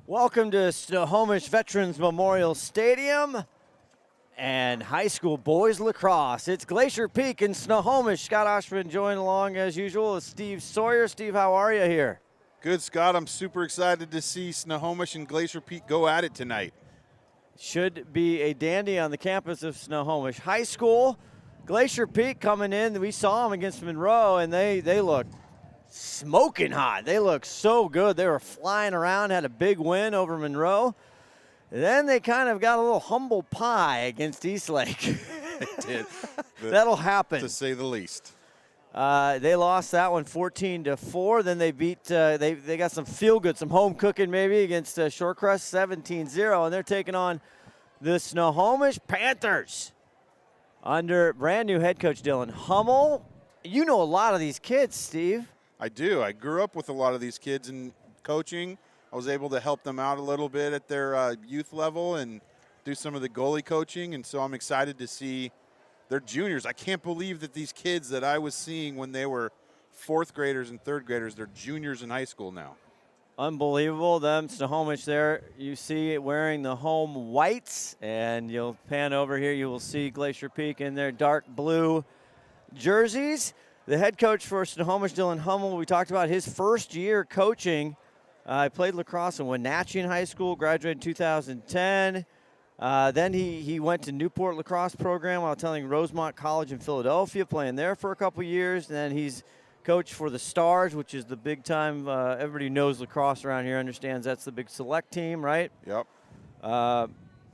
Welcome to Snohomish Veterans Memorial Stadium and high school boys lacrosse. It's Glacier Peak in Snohomish. Scott Oshman joined along as usual with Steve Sawyer. Steve, how are you here? Good, Scott. I'm super excited to see Snohomish and Glacier Peak go at it tonight. Should be a dandy on the campus of Snohomish High School. Glacier Peak coming in. We saw them against Monroe, and they look smoking hot. They look so good. They were flying around, had a big win over Monroe. Then they kind of got a little humble pie against Eastlake. They did. That'll happen, to say the least. They lost that one 14-4. Then they beat. They got some feel good, some home cooking maybe against Shorecrest 17-0, and they're taking on the Snohomish Panthers under brand new head coach Dylan Hummel. You know a lot of these kids, Steve. I do. I grew up with a lot of these kids in coaching. I was able to help them out a little bit at their youth level and do some of the goalie coaching, and so I'm excited to see they're juniors. I can't believe that these kids that I was seeing when they were fourth graders and third graders, they're juniors in high school now. Unbelievable. Them Snohomish there, you see it wearing the home whites, and you'll pan over here, you will see Glacier Peak in their dark blue jerseys. The head coach for Snohomish, Dylan Hummel, we talked about his first year coaching. I played lacrosse in Wenatchee High School, graduated in 2010. Then he went to Newport lacrosse program while attending Rosemont College in Philadelphia, playing there for a couple years. And then he's coached for the Stars, which is the big time. Everybody knows lacrosse around here, understands that's the big select team, right? Yep.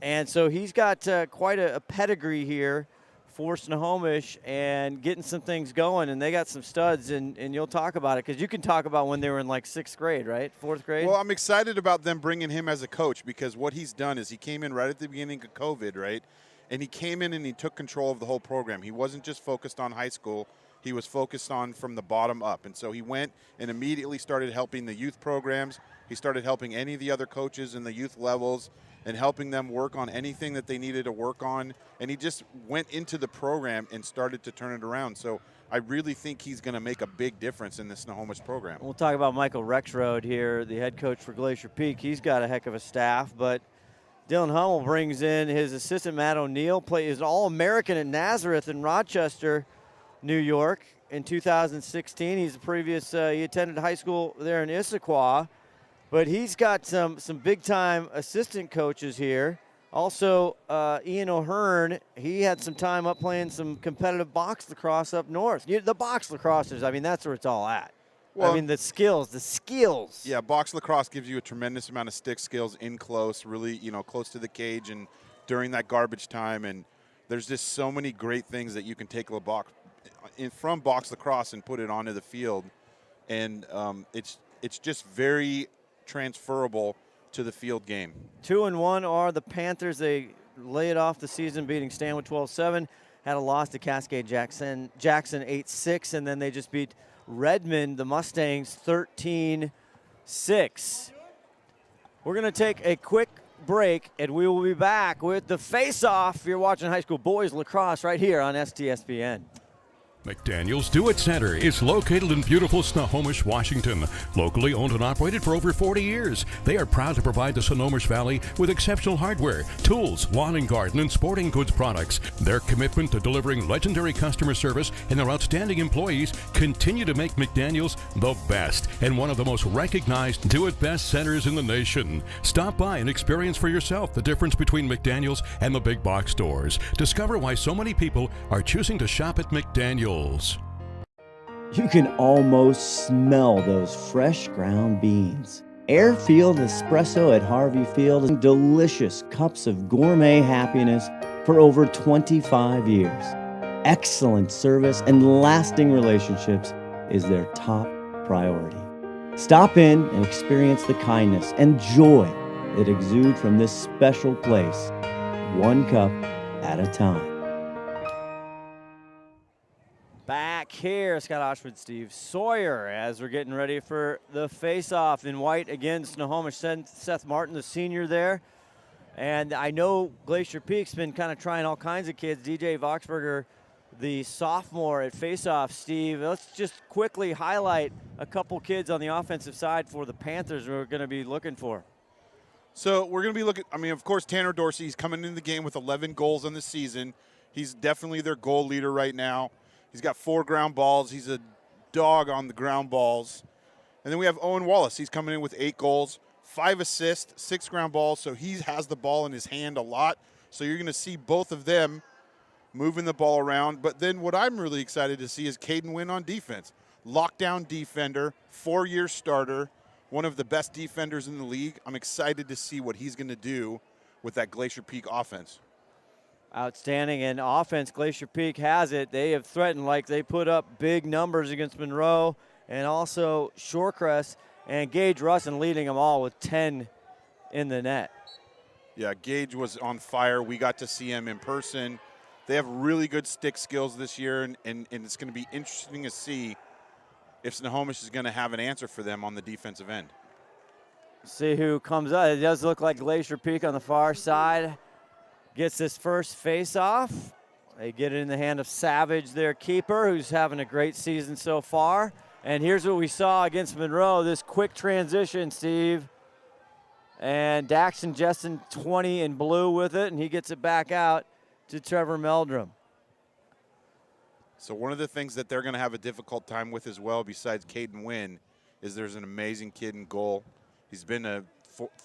And so he's got quite a pedigree here for Snohomish and getting some things going, and they got some studs, and you'll talk about it because you can talk about when they were in like sixth grade, right? Fourth grade? Well, I'm excited about them bringing him as a coach because what he's done is he came in right at the beginning of COVID, right? And he came in and he took control of the whole program. He wasn't just focused on high school. He was focused on from the bottom up. And so he went and immediately started helping the youth programs. He started helping any of the other coaches in the youth levels and helping them work on anything that they needed to work on. And he just went into the program and started to turn it around. So I really think he's going to make a big difference in the Snohomish program. We'll talk about Michael Rexroad here, the head coach for Glacier Peak. He's got a heck of a staff, but Dylan Hummel brings in his assistant, Matt O'Neill, is an All-American at Nazareth in Rochester, New York in 2016. He's a previous, he attended high school there in Issaquah. But he's got some big-time assistant coaches here. Also, Ian O'Hearn, he had some time up playing some competitive box lacrosse up north. The box lacrossers, I mean, that's where it's all at. Well, I mean, the skills. Yeah, box lacrosse gives you a tremendous amount of stick skills in close, really, close to the cage and during that garbage time. And there's just so many great things that you can take from box lacrosse and put it onto the field. And it's just very transferable to the field game. 2-1 are the Panthers. They laid off the season beating Stanwood 12-7. Had a loss to Cascade Jackson 8-6, and then they just beat Redmond, the Mustangs, 13-6. We're going to take a quick break, and we will be back with the face-off. You're watching high school boys lacrosse right here on STSPN. McDaniel's Do-It Center is located in beautiful Snohomish, Washington. Locally owned and operated for over 40 years, they are proud to provide the Snohomish Valley with exceptional hardware, tools, lawn and garden, and sporting goods products. Their commitment to delivering legendary customer service and their outstanding employees continue to make McDaniel's the best and one of the most recognized Do-It-Best centers in the nation. Stop by and experience for yourself the difference between McDaniel's and the big box stores. Discover why so many people are choosing to shop at McDaniel's. You can almost smell those fresh ground beans. Airfield Espresso at Harvey Field and delicious cups of gourmet happiness for over 25 years. Excellent service and lasting relationships is their top priority. Stop in and experience the kindness and joy that exude from this special place, one cup at a time. Back here, Scott Oshwood, Steve Sawyer, as we're getting ready for the face-off in white against Snohomish. Seth Martin, the senior there. And I know Glacier Peak's been kind of trying all kinds of kids. DJ Voxberger, the sophomore at face-off. Steve, let's just quickly highlight a couple kids on the offensive side for the Panthers we're going to be looking for. So we're going to be looking, I mean, of course, Tanner Dorsey, he's coming into the game with 11 goals on the season. He's definitely their goal leader right now. He's got 4 ground balls. He's a dog on the ground balls. And then we have Owen Wallace. He's coming in with 8 goals, 5 assists, 6 ground balls. So he has the ball in his hand a lot. So you're going to see both of them moving the ball around. But then what I'm really excited to see is Caden Wynn on defense. Lockdown defender, 4-year starter, one of the best defenders in the league. I'm excited to see what he's going to do with that Glacier Peak offense. Outstanding in offense. Glacier Peak has it. They have threatened, like they put up big numbers against Monroe and also Shorecrest, and Gage Russin leading them all with 10 in the net. Yeah, Gage was on fire. We got to see him in person. They have really good stick skills this year, and it's going to be interesting to see if Snohomish is going to have an answer for them on the defensive end. See who comes up. It does look like Glacier Peak on the far side gets this first face-off. They get it in the hand of Savage, their keeper, who's having a great season so far. And here's what we saw against Monroe, this quick transition, Steve. And Daxton Jessen, 20 in blue with it, and he gets it back out to Trevor Meldrum. So one of the things that they're going to have a difficult time with as well, besides Caden Wynn, is there's an amazing kid in goal. He's been a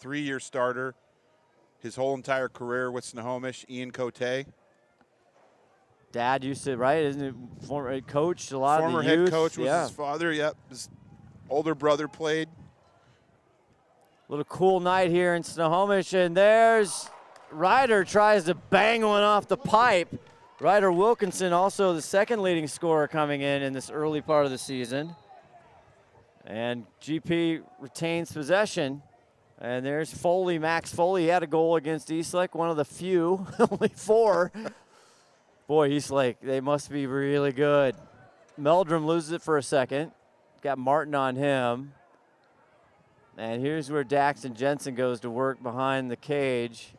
3-year starter his whole entire career with Snohomish, Ian Cote. Dad used to, right? Isn't it former coach? A lot Former of the youth. head coach was his father. Yep, his older brother played. Little cool night here in Snohomish, and there's Ryder tries to bang one off the pipe. Ryder Wilkinson, also the second leading scorer coming in this early part of the season. And GP retains possession. And there's Foley, Max Foley. He had a goal against Eastlake, one of the few, only 4. Boy, Eastlake, they must be really good. Meldrum loses it for a second. Got Martin on him. And here's where Daxton Jensen goes to work behind the cage.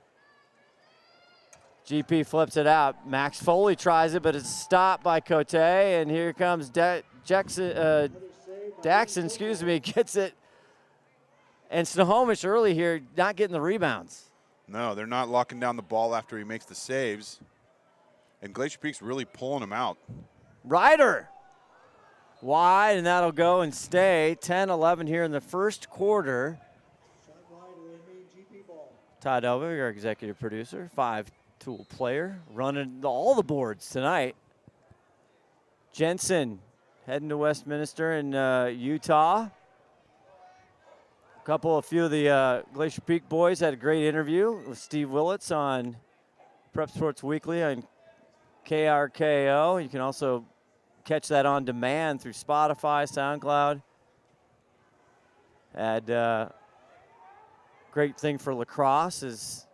GP flips it out. Max Foley tries it, but it's stopped by Cote. And here comes Daxton, gets it. And Snohomish early here, not getting the rebounds. No, they're not locking down the ball after he makes the saves. And Glacier Peak's really pulling him out. Ryder wide, and that'll go and stay. 10-11 here in the first quarter. Todd Elvig, our executive producer, 5-tool player, running all the boards tonight. Jensen heading to Westminster in Utah. A few of the Glacier Peak boys had a great interview with Steve Willits on Prep Sports Weekly on KRKO. You can also catch that on demand through Spotify, SoundCloud. And great thing for Lacrosse is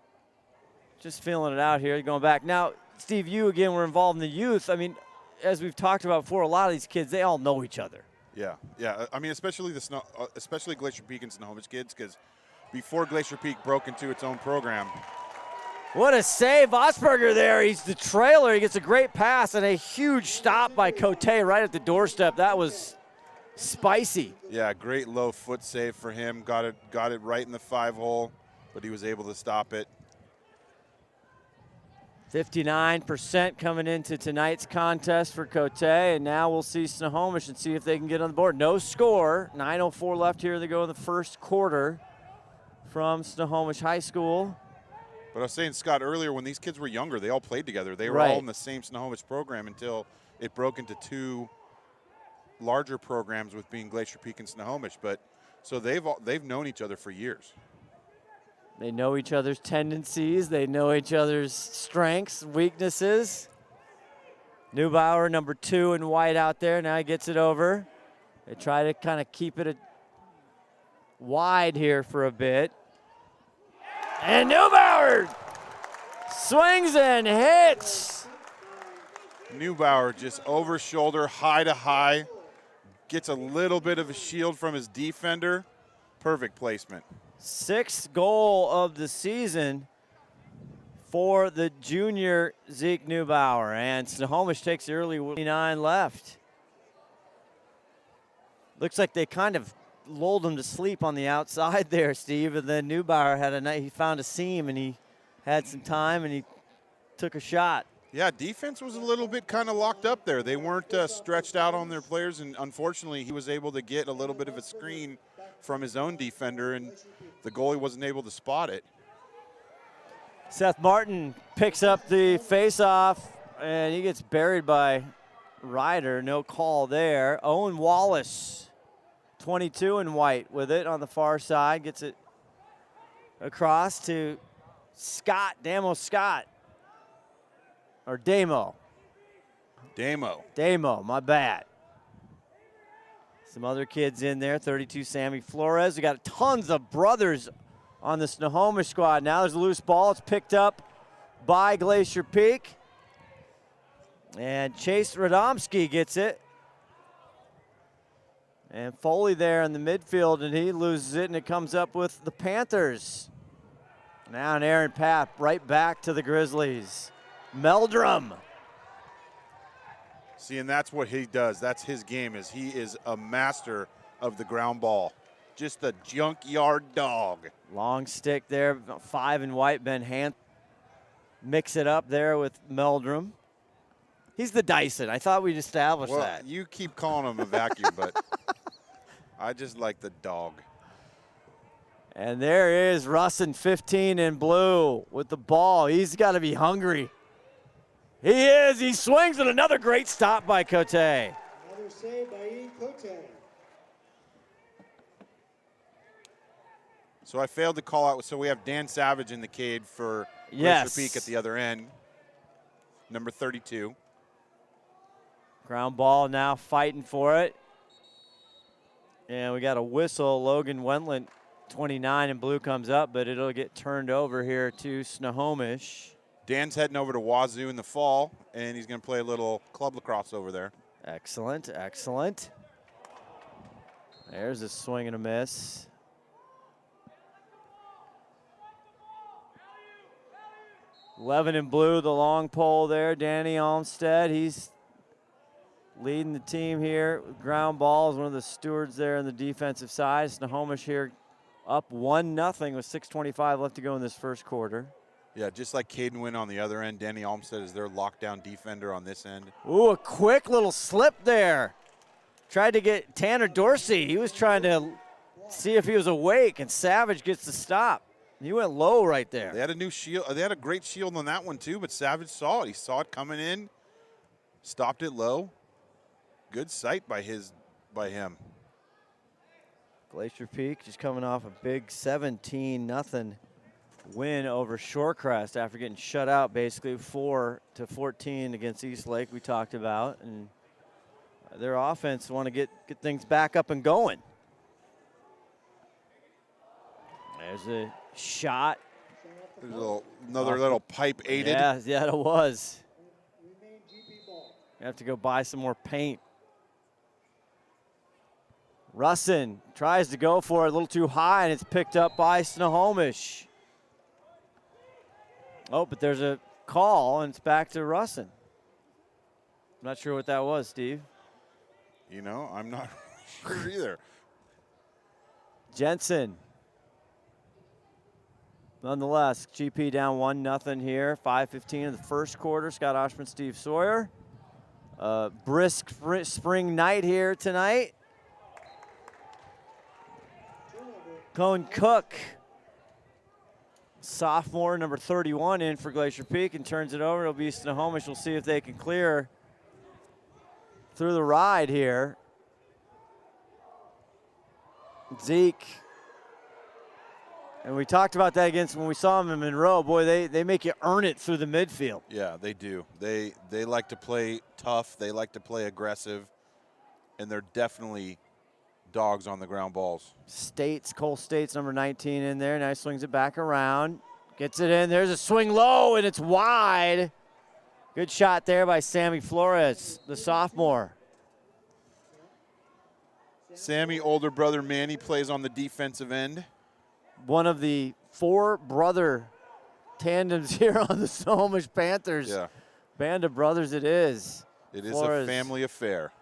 just feeling it out here, going back. Now, Steve, you again were involved in the youth. I mean, as we've talked about before, a lot of these kids, they all know each other. Yeah. I mean, especially Glacier Peak and Snohomish kids, because before Glacier Peak broke into its own program. What a save, Osberger there. He's the trailer. He gets a great pass and a huge stop by Cote right at the doorstep. That was spicy. Yeah, great low foot save for him. Got it right in the 5-hole, but he was able to stop it. 59% coming into tonight's contest for Cote, and now we'll see Snohomish and see if they can get on the board. No score, 9:04 left here. They go in the first quarter from Snohomish High School. But I was saying, Scott, earlier when these kids were younger, they all played together. They were all in the same Snohomish program until it broke into 2 larger programs with being Glacier Peak and Snohomish. But so they've known each other for years. They know each other's tendencies. They know each other's strengths, weaknesses. Neubauer, number 2 in white out there. Now he gets it over. They try to kind of keep it wide here for a bit. And Neubauer swings and hits. Neubauer just over shoulder, high to high. Gets a little bit of a shield from his defender. Perfect placement. 6th goal of the season for the junior Zeke Neubauer. And Snohomish takes the early 9 left. Looks like they kind of lulled him to sleep on the outside there, Steve. And then Neubauer had a night. He found a seam and he had some time and he took a shot. Yeah, defense was a little bit kind of locked up there. They weren't stretched out on their players, and unfortunately, he was able to get a little bit of a screen from his own defender, and the goalie wasn't able to spot it. Seth Martin picks up the faceoff, and he gets buried by Ryder. No call there. Owen Wallace, 22 in white with it on the far side, gets it across to Scott, Damo Scott. Or Damo. Damo, my bad. Some other kids in there, 32 Sammy Flores. We got tons of brothers on the Snohomish squad. Now there's a loose ball. It's picked up by Glacier Peak. And Chase Radomski gets it. And Foley there in the midfield, and he loses it, and it comes up with the Panthers. Now an Aaron Papp right back to the Grizzlies. Meldrum. See, and that's what he does. That's his game. He is a master of the ground ball. Just a junkyard dog. Long stick there, 5 in white. Ben Hant mix it up there with Meldrum. He's the Dyson. I thought we'd established that. You keep calling him a vacuum, but I just like the dog. And there is Russin, 15 in blue with the ball. He's got to be hungry. He is. He swings at another great stop by Cote. Another save by Ian Cote. So I failed to call out. So we have Dan Savage in the cage for Yes. Glacier Peak at the other end. Number 32. Ground ball now fighting for it. And we got a whistle. Logan Wendland, 29 in blue, comes up, but it'll get turned over here to Snohomish. Dan's heading over to Wazoo in the fall, and he's going to play a little club lacrosse over there. Excellent, excellent. There's a swing and a miss. Levin in blue, the long pole there. Danny Olmstead, he's leading the team here with ground balls. One of the stewards there on the defensive side. Snohomish here up 1-0 with 6:25 left to go in this first quarter. Yeah, just like Caden Wynn on the other end, Danny Olmstead is their lockdown defender on this end. Ooh, a quick little slip there. Tried to get Tanner Dorsey. He was trying to see if he was awake, and Savage gets the stop. He went low right there. They had a new shield. They had a great shield on that one too, but Savage saw it. He saw it coming in, stopped it low. Good sight by him. Glacier Peak just coming off a big 17-0 win over Shorecrest after getting shut out basically 4-14 against East Lake we talked about. And their offense want to get things back up and going. There's a shot. There's another little pipe aided. Yeah, it was. You have to go buy some more paint. Russin tries to go for it a little too high, and it's picked up by Snohomish. Oh, but there's a call, and it's back to Russin. I'm not sure what that was, Steve. You know, I'm not sure either. Jensen. Nonetheless, GP down 1-0 here. 5:15 in the first quarter. Scott Oshman, Steve Sawyer. Brisk spring night here tonight. Cone Cook, sophomore, number 31, in for Glacier Peak and turns it over. It'll be Snohomish. We'll see if they can clear through the ride here. Zeke. And we talked about that against when we saw them in Monroe. Boy, they make you earn it through the midfield. Yeah, they do. They like to play tough. They like to play aggressive. And they're definitely dogs on the ground balls. Cole States, number 19 in there. Now he swings it back around. Gets it in. There's a swing low, and it's wide. Good shot there by Sammy Flores, the sophomore. Sammy, older brother Manny, plays on the defensive end. One of the 4 brother tandems here on the Snohomish Panthers. Yeah. Band of brothers it is. It is Flores a family affair.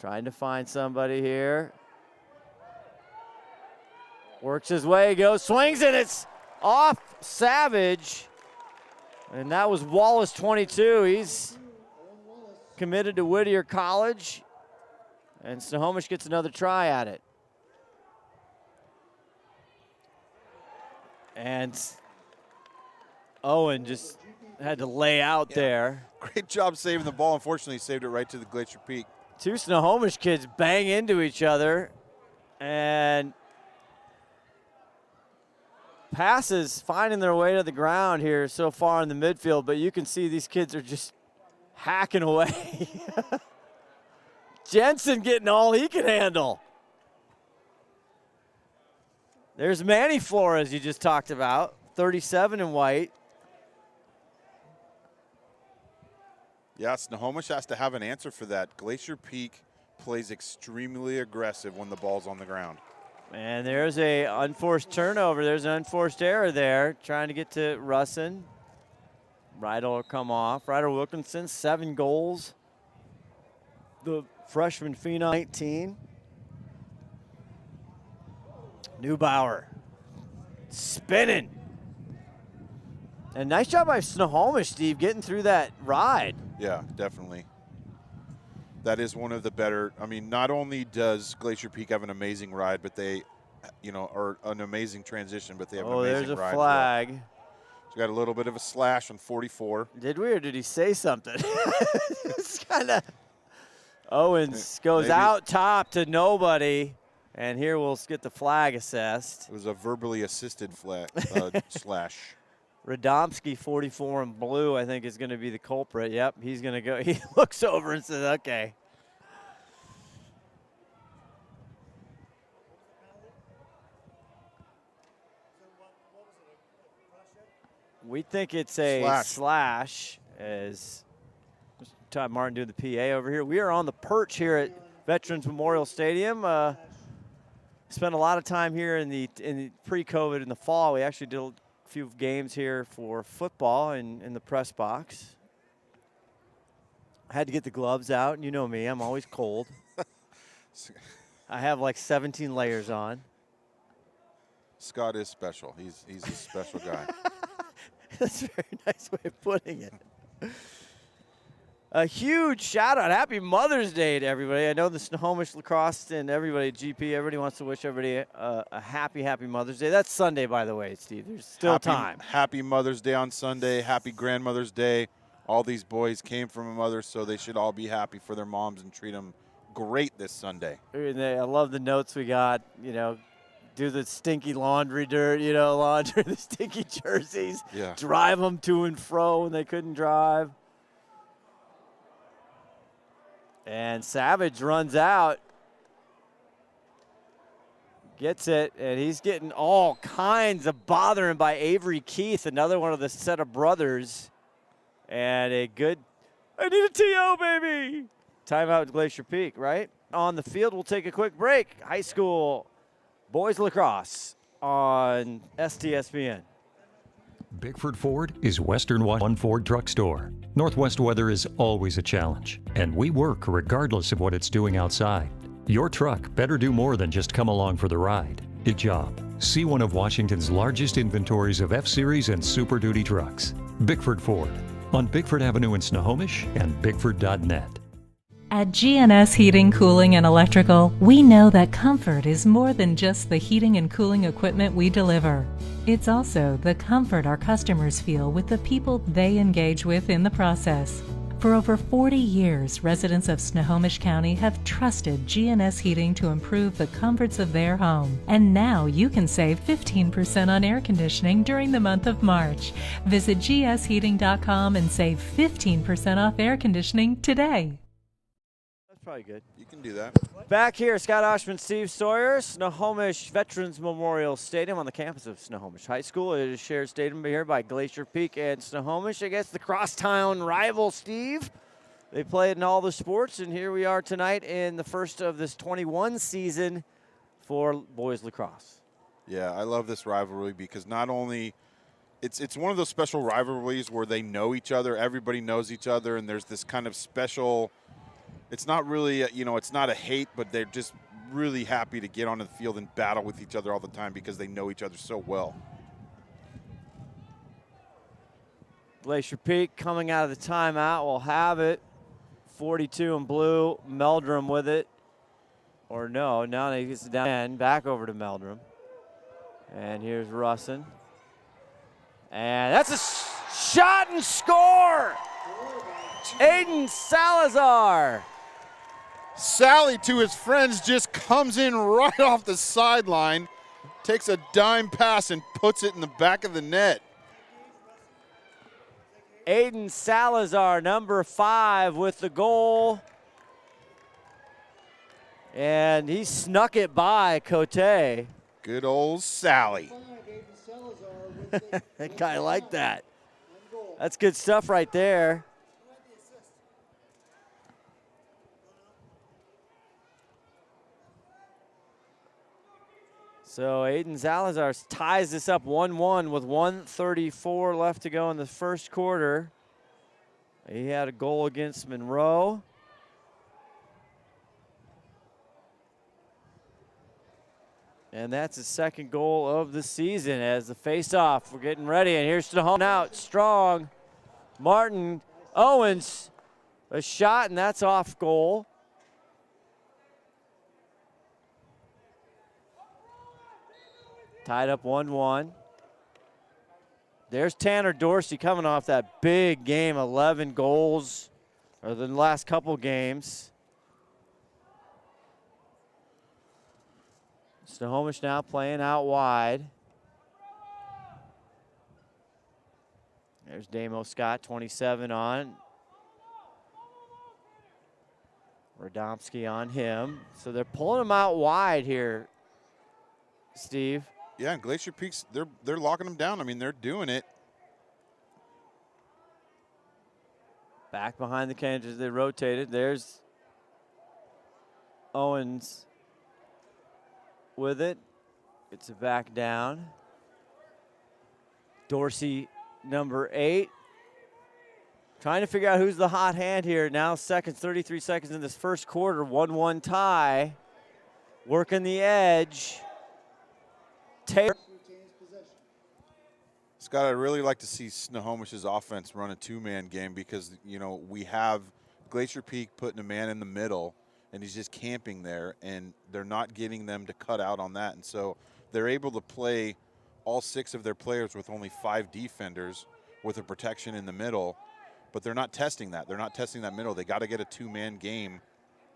trying to find somebody here. Works his way, goes, swings, and it's off Savage. And that was Wallace, 22. He's committed to Whittier College. And Snohomish gets another try at it. And Owen just had to lay out there. Great job saving the ball. Unfortunately, he saved it right to the Glacier Peak. Two Snohomish kids bang into each other. And passes finding their way to the ground here so far in the midfield, but you can see these kids are just hacking away. Jensen getting all he can handle. There's Manny Flores you just talked about, 37 in white. Yeah, Snohomish has to have an answer for that. Glacier Peak plays extremely aggressive when the ball's on the ground. And there's a unforced turnover. There's an unforced error there, trying to get to Russin. Ryder will come off. Ryder Wilkinson, 7 goals. The freshman phenom, 19. Neubauer spinning. And nice job by Snohomish, Steve, getting through that ride. Yeah, definitely. That is one of the better. I mean, not only does Glacier Peak have an amazing ride, but they, are an amazing transition, but they have an amazing ride. Oh, there's a flag. Well. So got a little bit of a slash on 44. Did we, or did he say something? It's kind of. Owens goes Maybe. out top to nobody, and here we'll get the flag assessed. It was a verbally assisted slash. Radomski, 44 in blue, I think is going to be the culprit. Yep, he's going to go. He looks over and says, okay. We think it's a slash as Todd Martin doing the PA over here. We are on the perch here at Veterans Memorial Stadium. Spent a lot of time here in the pre-COVID in the fall. We actually did a few games here for football in the press box. I had to get the gloves out, and you know me, I'm always cold. I have like 17 layers on. Scott is special. He's a special guy. That's a very nice way of putting it. A huge shout out. Happy Mother's Day to everybody. I know the Snohomish Lacrosse and everybody at GP, everybody wants to wish everybody a happy Mother's Day. That's Sunday, by the way, Steve. There's still time. Happy Mother's Day on Sunday. Happy Grandmother's Day. All these boys came from a mother, so they should all be happy for their moms and treat them great this Sunday. And I love the notes we got, do the stinky laundry dirt, laundry the stinky jerseys. Yeah. Drive them to and fro when they couldn't drive. And Savage runs out, gets it, and he's getting all kinds of bothering by Avery Keith, another one of the set of brothers. And a good, I need a TO, baby. Timeout at Glacier Peak, right? On the field, we'll take a quick break. High school boys lacrosse on STSPN. Bickford Ford is Western One Ford truck store. Northwest weather is always a challenge, and we work regardless of what it's doing outside. Your truck better do more than just come along for the ride. Good job. See one of Washington's largest inventories of F-Series and Super Duty trucks. Bickford Ford on Bickford Avenue in Snohomish and Bickford.net. At GNS Heating, Cooling, and Electrical, we know that comfort is more than just the heating and cooling equipment we deliver. It's also the comfort our customers feel with the people they engage with in the process. For over 40 years, residents of Snohomish County have trusted GNS Heating to improve the comforts of their home. And now you can save 15% on air conditioning during the month of March. Visit gsheating.com and save 15% off air conditioning today. Probably good. You can do that. Back here, Scott Oshman, Steve Sawyer, Snohomish Veterans Memorial Stadium on the campus of Snohomish High School. It is shared stadium here by Glacier Peak and Snohomish. I guess the crosstown rival, Steve. They played in all the sports, and here we are tonight in the first of this 21 season for boys lacrosse. Yeah, I love this rivalry because not only it's one of those special rivalries where they know each other, everybody knows each other, and there's this kind of special. It's not really, it's not a hate, but they're just really happy to get onto the field and battle with each other all the time because they know each other so well. Glacier Peak coming out of the timeout will have it. 42 in blue, Meldrum with it. Or no, now he gets it down and back over to Meldrum. And here's Russin. And that's a shot and score! Aiden Salazar. Sally, to his friends, just comes in right off the sideline, takes a dime pass and puts it in the back of the net. Aiden Salazar, number 5, with the goal. And he snuck it by Cote. Good old Sally. I like that. That's good stuff right there. So Aiden Salazar ties this up 1-1 with 1:34 left to go in the first quarter. He had a goal against Monroe. And that's his second goal of the season as the face-off. We're getting ready, and here's Snohomish out strong. Martin Owens, a shot, and that's off goal. Tied up 1-1. There's Tanner Dorsey coming off that big game, 11 goals over the last couple games. Snohomish now playing out wide. There's Damo Scott, 27 on. Radomski on him. So they're pulling him out wide here, Steve. Yeah, and Glacier Peaks, they're locking them down. I mean, they're doing it. Back behind the cage as they rotated. There's Owens with it. Gets it back down. Dorsey, number 8. Trying to figure out who's the hot hand here. Now 33 seconds in this first quarter. 1-1 tie. Working the edge. Taylor. Scott, I'd really like to see Snohomish's offense run a two-man game because, you know, we have Glacier Peak putting a man in the middle, and he's just camping there, and they're not getting them to cut out on that. And so they're able to play all 6 of their players with only 5 defenders with a protection in the middle, but they're not testing that. They're not testing that middle. They got to get a two-man game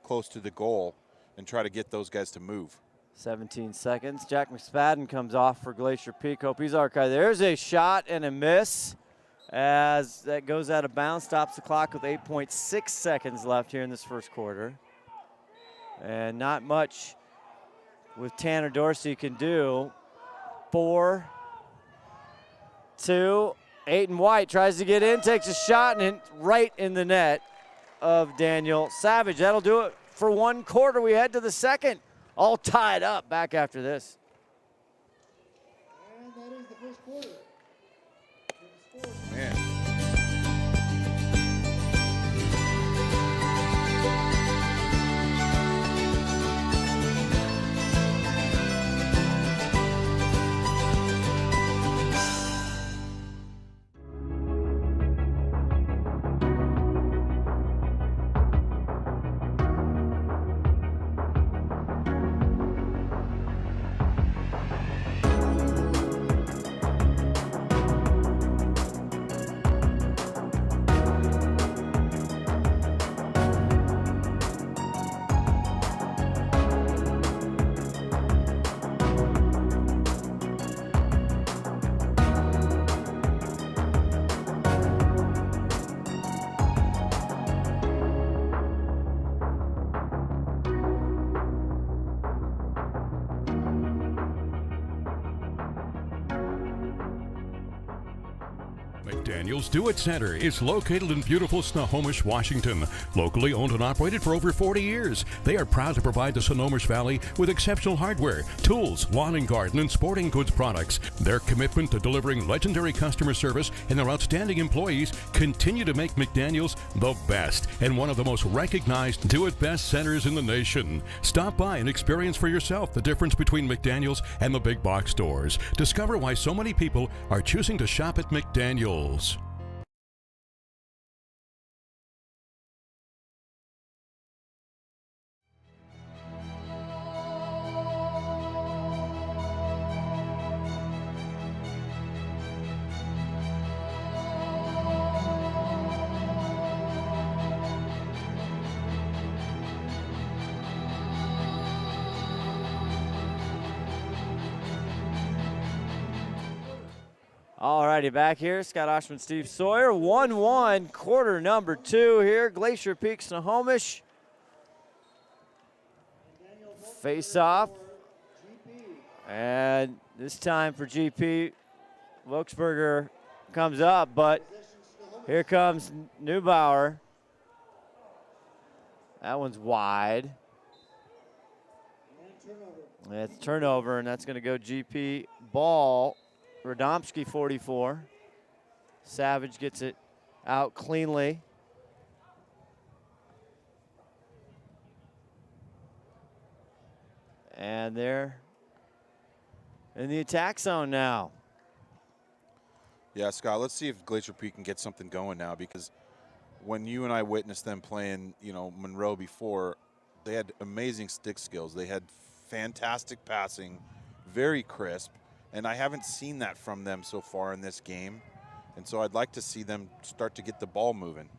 close to the goal and try to get those guys to move. 17 seconds. Jack McSpadden comes off for Glacier Peak. Hope he's archived. There's a shot and a miss as that goes out of bounds. Stops the clock with 8.6 seconds left here in this first quarter. And not much with Tanner Dorsey can do. 4, 2, Aiden White tries to get in, takes a shot, and right in the net of Daniel Savage. That'll do it for one quarter. We head to the second. All tied up back after this. And that is the first quarter. Man. McDaniel's Do It Center is located in beautiful Snohomish, Washington. Locally owned and operated for over 40 years, they are proud to provide the Snohomish Valley with exceptional hardware, tools, lawn and garden, and sporting goods products. Their commitment to delivering legendary customer service and their outstanding employees continue to make McDaniel's the best and one of the most recognized Do It Best centers in the nation. Stop by and experience for yourself the difference between McDaniel's and the big box stores. Discover why so many people are choosing to shop at McDaniel's. All righty, back here, Scott Oshman, Steve Sawyer, 1-1, quarter number 2 here, Glacier Peak, Snohomish. Face off, and this time for GP, Wilkesberger comes up, but here comes Neubauer. That one's wide. It's turnover, and that's going to go GP ball. Radomski 44. Savage gets it out cleanly. And they're in the attack zone now. Yeah, Scott, let's see if Glacier Peak can get something going now, because when you and I witnessed them playing, Monroe before, they had amazing stick skills. They had fantastic passing, very crisp. And I haven't seen that from them so far in this game. And so I'd like to see them start to get the ball moving.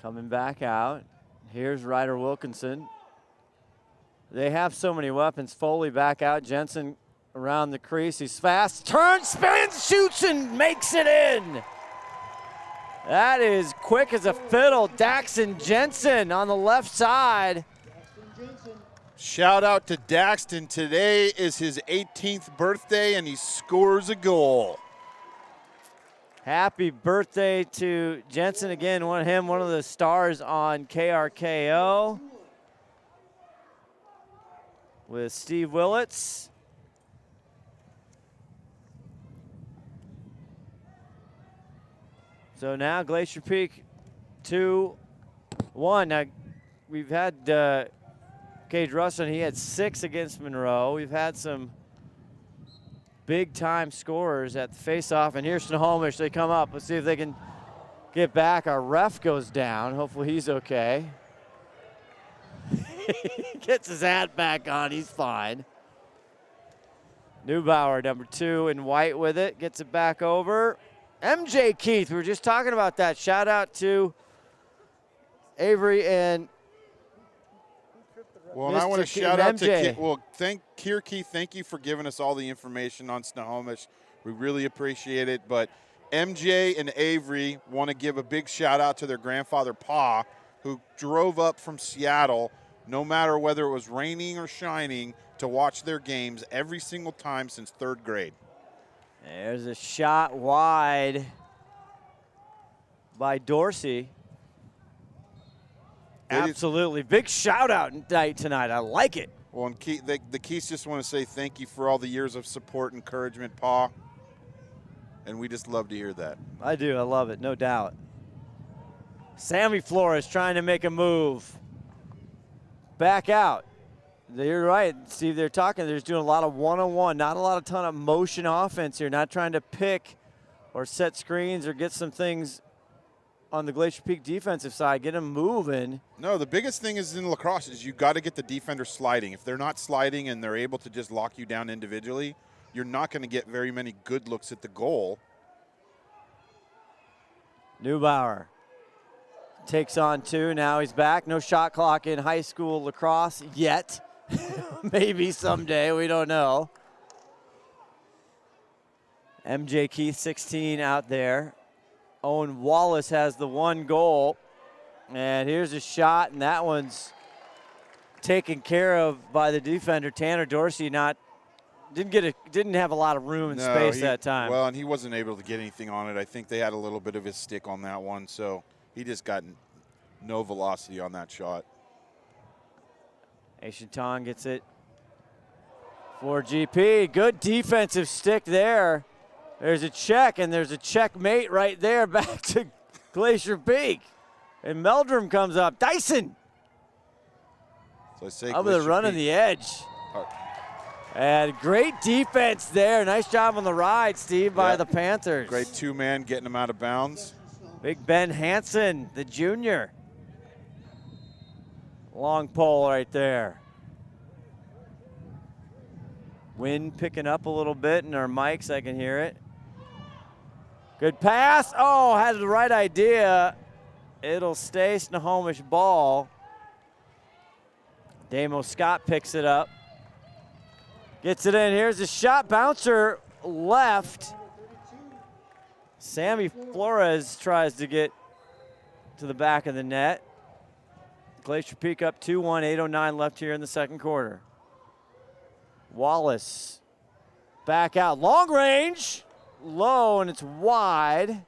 Coming back out. Here's Ryder Wilkinson. They have so many weapons. Foley back out. Jensen around the crease. He's fast. Turns, spins, shoots, and makes it in. That is quick as a fiddle. Daxton Jensen on the left side. Shout out to Daxton. Today is his 18th birthday, and he scores a goal. Happy birthday to Jensen. Again, one of the stars on KRKO with Steve Willits. So now Glacier Peak 2-1. Now we've had Cage Russell, he had 6 against Monroe. We've had some big-time scorers at the face-off, and here's Snohomish. They come up. Let's see if they can get back. Our ref goes down. Hopefully he's okay. He gets his hat back on. He's fine. Neubauer, number 2, in white with it. Gets it back over. MJ Keith, we were just talking about that. Shout out to Avery and and I want to shout out to Keith. Thank you for giving us all the information on Snohomish. We really appreciate it. But MJ and Avery want to give a big shout out to their grandfather, Pa, who drove up from Seattle, no matter whether it was raining or shining, to watch their games every single time since 3rd grade. There's a shot wide by Dorsey. Absolutely. Big shout out tonight. I like it. Well, and the Keiths just want to say thank you for all the years of support and encouragement, Pa. And we just love to hear that. I do. I love it. No doubt. Sammy Flores trying to make a move. Back out. You're right, Steve. They're just doing a lot of one-on-one, not a ton of motion offense here, not trying to pick or set screens or get some things on the Glacier Peak defensive side, get them moving. No, the biggest thing is in lacrosse is you got to get the defender sliding. If they're not sliding and they're able to just lock you down individually, you're not going to get very many good looks at the goal. Neubauer takes on 2. Now he's back. No shot clock in high school lacrosse yet. Maybe someday. We don't know. MJ Keith, 16 out there. Owen Wallace has the 1 goal. And here's a shot, and that one's taken care of by the defender. Tanner Dorsey not didn't have a lot of room and space that time. Well, and he wasn't able to get anything on it. I think they had a little bit of his stick on that one, so he just got no velocity on that shot. Ashinton gets it for GP. Good defensive stick there. There's a check, and there's a checkmate right there back to Glacier Peak. And Meldrum comes up. Dyson! So I say Up with a run on the edge. And great defense there. Nice job on the ride, Steve, by the Panthers. Great two-man getting him out of bounds. Big Ben Hansen, the junior. Long pole right there. Wind picking up a little bit in our mics, I can hear it. Good pass. Oh, had the right idea. It'll stay Snohomish ball. Damo Scott picks it up. Gets it in. Here's a shot. Bouncer left. Sammy Flores tries to get to the back of the net. Glacier Peak up 2-1, 8:09 left here in the second quarter. Wallace back out. Long range. Low, and it's wide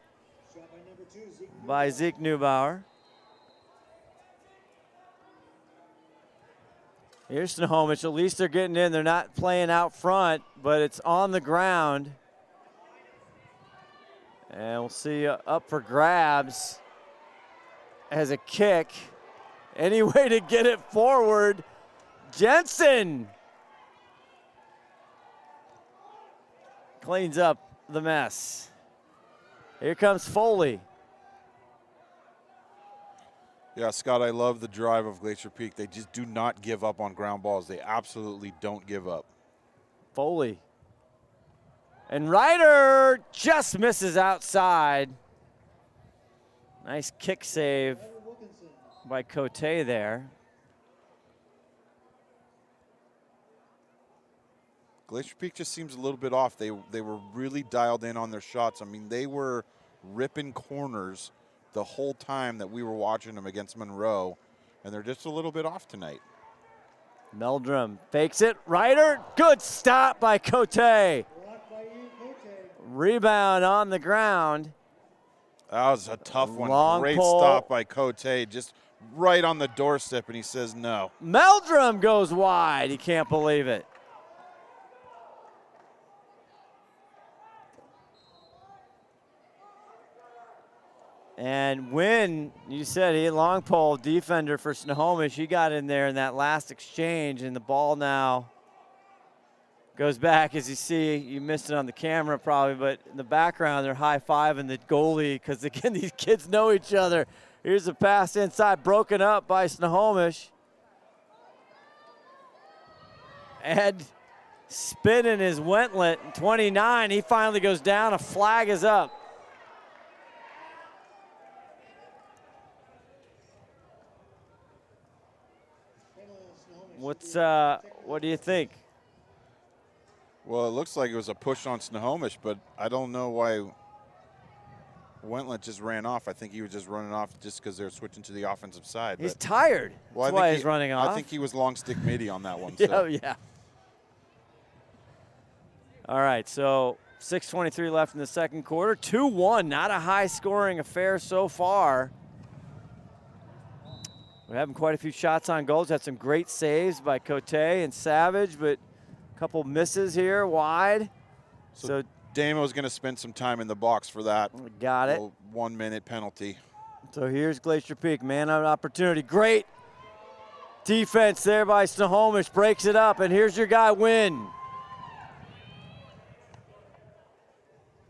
by Zeke Neubauer. Here's Snohomish. At least they're getting in. They're not playing out front, but it's on the ground. And we'll see up for grabs as a kick. Any way to get it forward. Jensen cleans up the mess. Here comes Foley. Yeah, Scott, I love the drive of Glacier Peak. They just do not give up on ground balls. They absolutely don't give up. Foley. And Ryder just misses outside. Nice kick save by Cote there. Glacier Peak just seems a little bit off. They were really dialed in on their shots. I mean, they were ripping corners the whole time that we were watching them against Monroe, and they're just a little bit off tonight. Meldrum fakes it. Ryder, good stop by Cote. Rebound on the ground. That was a tough one. Long Great pole. stop by Cote, just right on the doorstep, and he says no. Meldrum goes wide. He can't believe it. And Wynn, you said he long pole defender for Snohomish. He got in there in that last exchange, and the ball now goes back. As you see, you missed it on the camera probably, but in the background they're high-fiving the goalie because, again, these kids know each other. Here's a pass inside, broken up by Snohomish. And spinning is Wentlet, 29. He finally goes down. A flag is up. What do you think? Well, it looks like it was a push on Snohomish, but I don't know why Wentlet just ran off. I think he was just running off just because they're switching to the offensive side. He's tired. Well, That's why he's running off. I think he was long stick midi on that one. Yeah, So. yeah. All right, so 6:23 left in the second quarter. 2-1, not a high-scoring affair so far. We're having quite a few shots on goals. Had some great saves by Cote and Savage, but a couple misses here wide. So Damo's going to spend some time in the box for that. Got it. 1 minute penalty. So here's Glacier Peak, man on opportunity. Great defense there by Snohomish, breaks it up, and here's your guy, Wynn.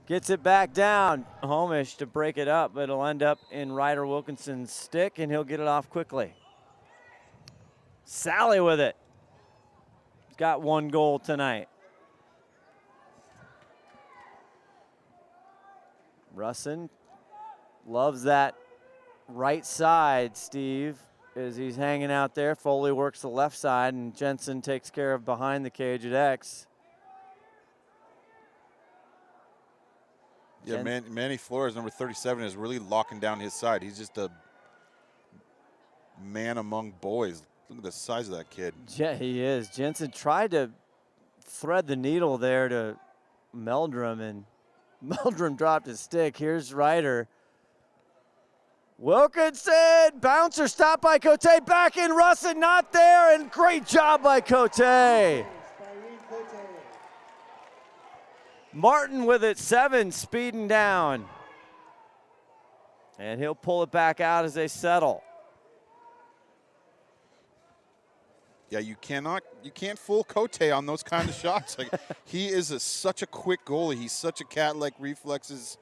Gets it back down. Snohomish to break it up, but it'll end up in Ryder Wilkinson's stick, and he'll get it off quickly. Sally with it. He's got 1 goal tonight. Russin loves that right side, Steve, as he's hanging out there. Foley works the left side, and Jensen takes care of behind the cage at X. Yeah, Manny Flores, number 37, is really locking down his side. He's just a man among boys. Look at the size of that kid. Yeah, he is. Jensen tried to thread the needle there to Meldrum, and Meldrum dropped his stick. Here's Ryder. Wilkinson, bouncer stopped by Cote, back in Russin, not there, and great job by Cote. Martin with it, 7, speeding down. And he'll pull it back out as they settle. Yeah, you can't fool Cote on those kind of shots. Like, he is such a quick goalie. He's such a cat-like reflexes.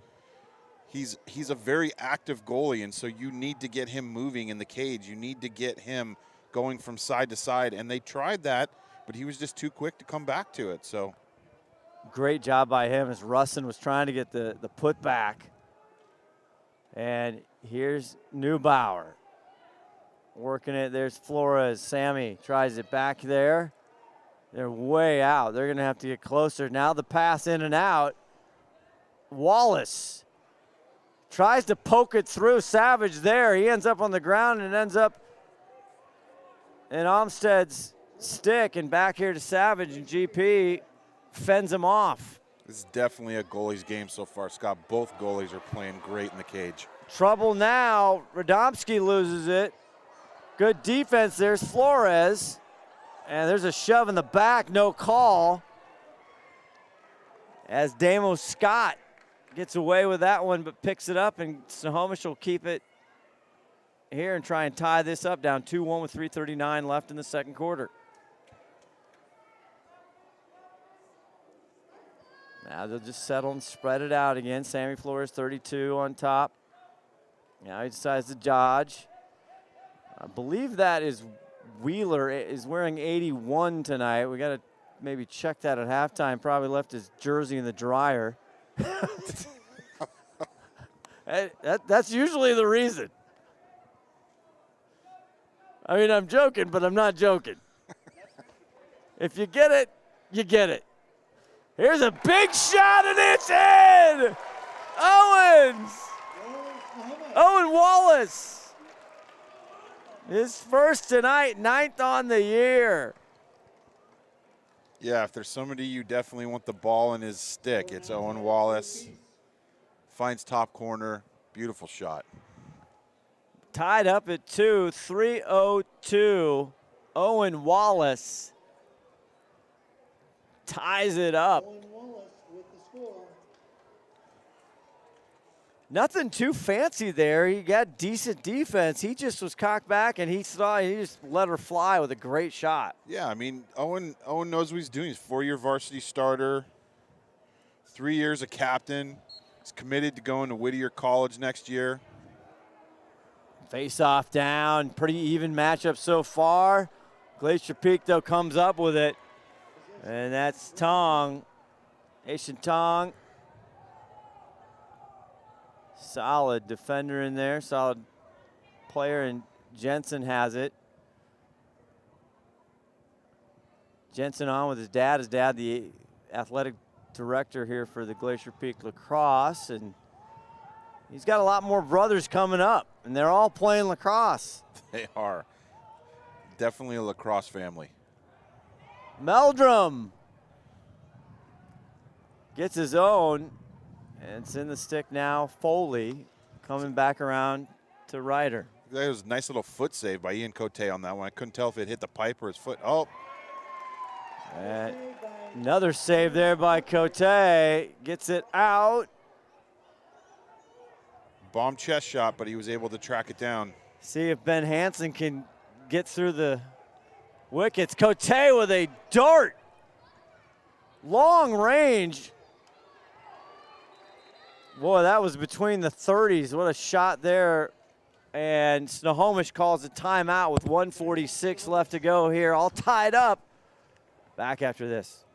He's a very active goalie, and so you need to get him moving in the cage. You need to get him going from side to side, and they tried that, but he was just too quick to come back to it. So great job by him as Russin was trying to get the put back. And here's Neubauer working it. There's Flores. Sammy tries it back there. They're way out. They're going to have to get closer. Now the pass in and out. Wallace tries to poke it through. Savage there. He ends up on the ground and ends up in Olmsted's stick, and back here to Savage, and GP fends him off. this is definitely a goalie's game so far, Scott. Both goalies are playing great in the cage. Trouble now. Radomski loses it. Good defense. There's Flores. And there's a shove in the back. No call. As Damo Scott gets away with that one, but picks it up, and Snohomish will keep it here and try and tie this up, down 2-1 with 3:39 left in the second quarter. Now they'll just settle and spread it out again. Sammy Flores, 32 on top. Now he decides to dodge. I believe that is Wheeler is wearing 81 tonight. We got to maybe check that at halftime. Probably left his jersey in the dryer. That's usually the reason. I mean, I'm joking, but I'm not joking. If you get it, you get it. Here's a big shot, and it's in! Owens! Owen Wallace. His first tonight, 9th on the year. Yeah, if there's somebody you definitely want the ball in his stick, it's Owen Wallace. Finds top corner. Beautiful shot. Tied up at 2, 3:02. Owen Wallace ties it up. Nothing too fancy there. He got decent defense. He just was cocked back, and he just let her fly with a great shot. Yeah, I mean, Owen knows what he's doing. He's a 4-year varsity starter, 3 years a captain. He's committed to going to Whittier College next year. Face-off down. Pretty even matchup so far. Glacier Peak, though, comes up with it. And that's Tong. Asian Tong. Solid defender in there. Solid player, and Jensen has it. Jensen on with his dad. His dad, the athletic director here for the Glacier Peak Lacrosse. And he's got a lot more brothers coming up, and they're all playing lacrosse. They are. Definitely a lacrosse family. Meldrum gets his own, and it's in the stick now. Foley coming back around to Ryder. That was a nice little foot save by Ian Cote on that one. I couldn't tell if it hit the pipe or his foot. Oh. And another save there by Cote. Gets it out. Bomb chest shot, but he was able to track it down. See if Ben Hansen can get through the wickets. Cote with a dart. Long range. Boy, that was between the 30s. What a shot there. And Snohomish calls a timeout with 1:46 left to go here. All tied up. Back after this.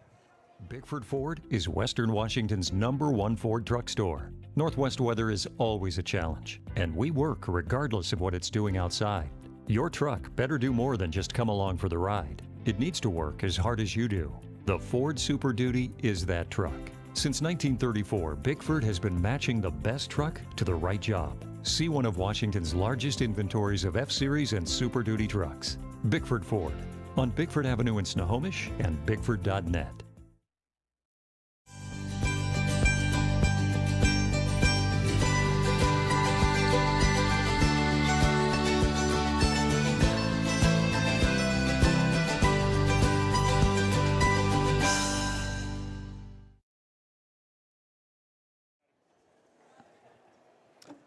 Bickford Ford is Western Washington's #1 Ford truck store. Northwest weather is always a challenge, and we work regardless of what it's doing outside. Your truck better do more than just come along for the ride. It needs to work as hard as you do. The Ford Super Duty is that truck. Since 1934, Bickford has been matching the best truck to the right job. See one of Washington's largest inventories of F-Series and Super Duty trucks. Bickford Ford, on Bickford Avenue in Snohomish and Bickford.net.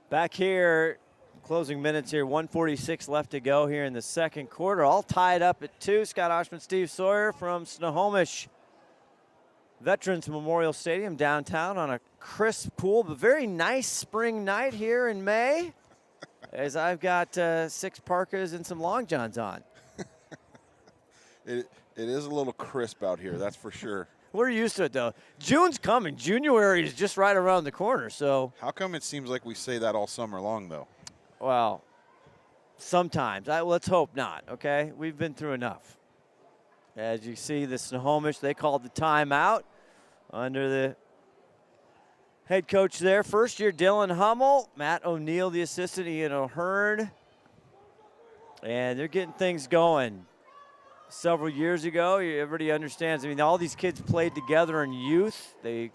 Back here, closing minutes here, 1:46 left to go here in the second quarter. All tied up at 2. Scott Oshman, Steve Sawyer from Snohomish Veterans Memorial Stadium downtown on a crisp pool, but very nice spring night here in May as I've got 6 parkas and some long johns on. It is a little crisp out here, that's for sure. We're used to it, though. June's coming. January is just right around the corner, so. How come it seems like we say that all summer long, though? Well, sometimes. Let's hope not, okay? We've been through enough. As you see, the Snohomish, they called the timeout under the head coach there. First year, Dylan Hummel. Matt O'Neill, the assistant, Ian O'Hearn. And they're getting things going. Several years ago, everybody understands. I mean, all these kids played together in youth. They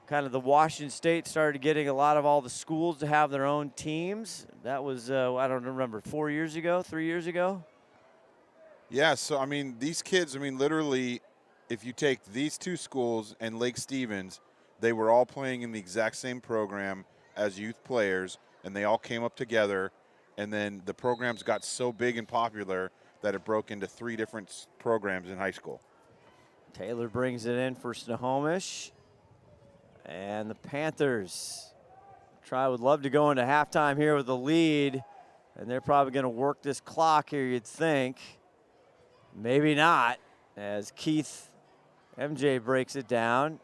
kind of the Washington State started getting a lot of all the schools to have their own teams. That was, I don't remember, 4 years ago, 3 years ago? Yeah, so, I mean, these kids, I mean, literally, if you take these 2 schools and Lake Stevens, they were all playing in the exact same program as youth players, and they all came up together, and then the programs got so big and popular that it broke into 3 different programs in high school. Taylor brings it in for Snohomish. And the Panthers would love to go into halftime here with a lead. And they're probably going to work this clock here, you'd think. Maybe not, as Keith MJ breaks it down.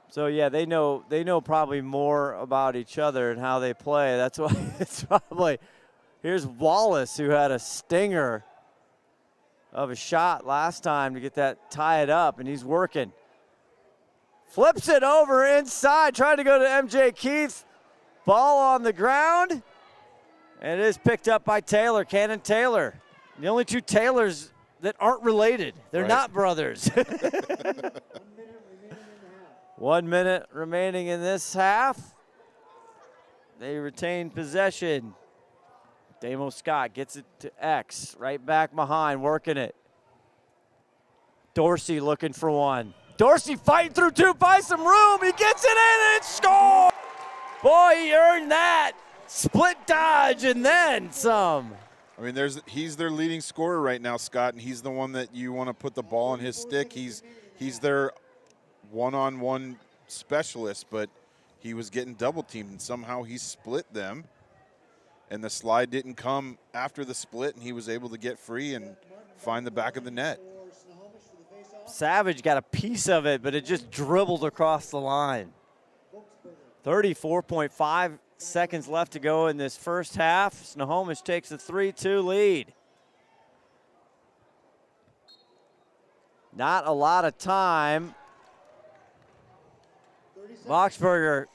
So yeah, they know probably more about each other and how they play. That's why it's probably. Here's Wallace, who had a stinger of a shot last time to get that tied up, and he's working. Flips it over inside, trying to go to MJ Keith. Ball on the ground, and it is picked up by Taylor, Cannon Taylor. The only 2 Taylors that aren't related. They're not brothers. 1 minute remaining in this half. They retain possession. Damo Scott gets it to X, right back behind, working it. Dorsey looking for one. Dorsey fighting through 2, finds some room. He gets it in and scores! Boy, he earned that. Split dodge and then some. I mean, he's their leading scorer right now, Scott, and he's the one that you want to put the ball in his stick. He's their one-on-one specialist, but he was getting double teamed, and somehow he split them. And the slide didn't come after the split, and he was able to get free and find the back of the net. Savage got a piece of it, but it just dribbled across the line. 34.5 seconds left to go in this first half. Snohomish takes a 3-2 lead. Not a lot of time. Boxberger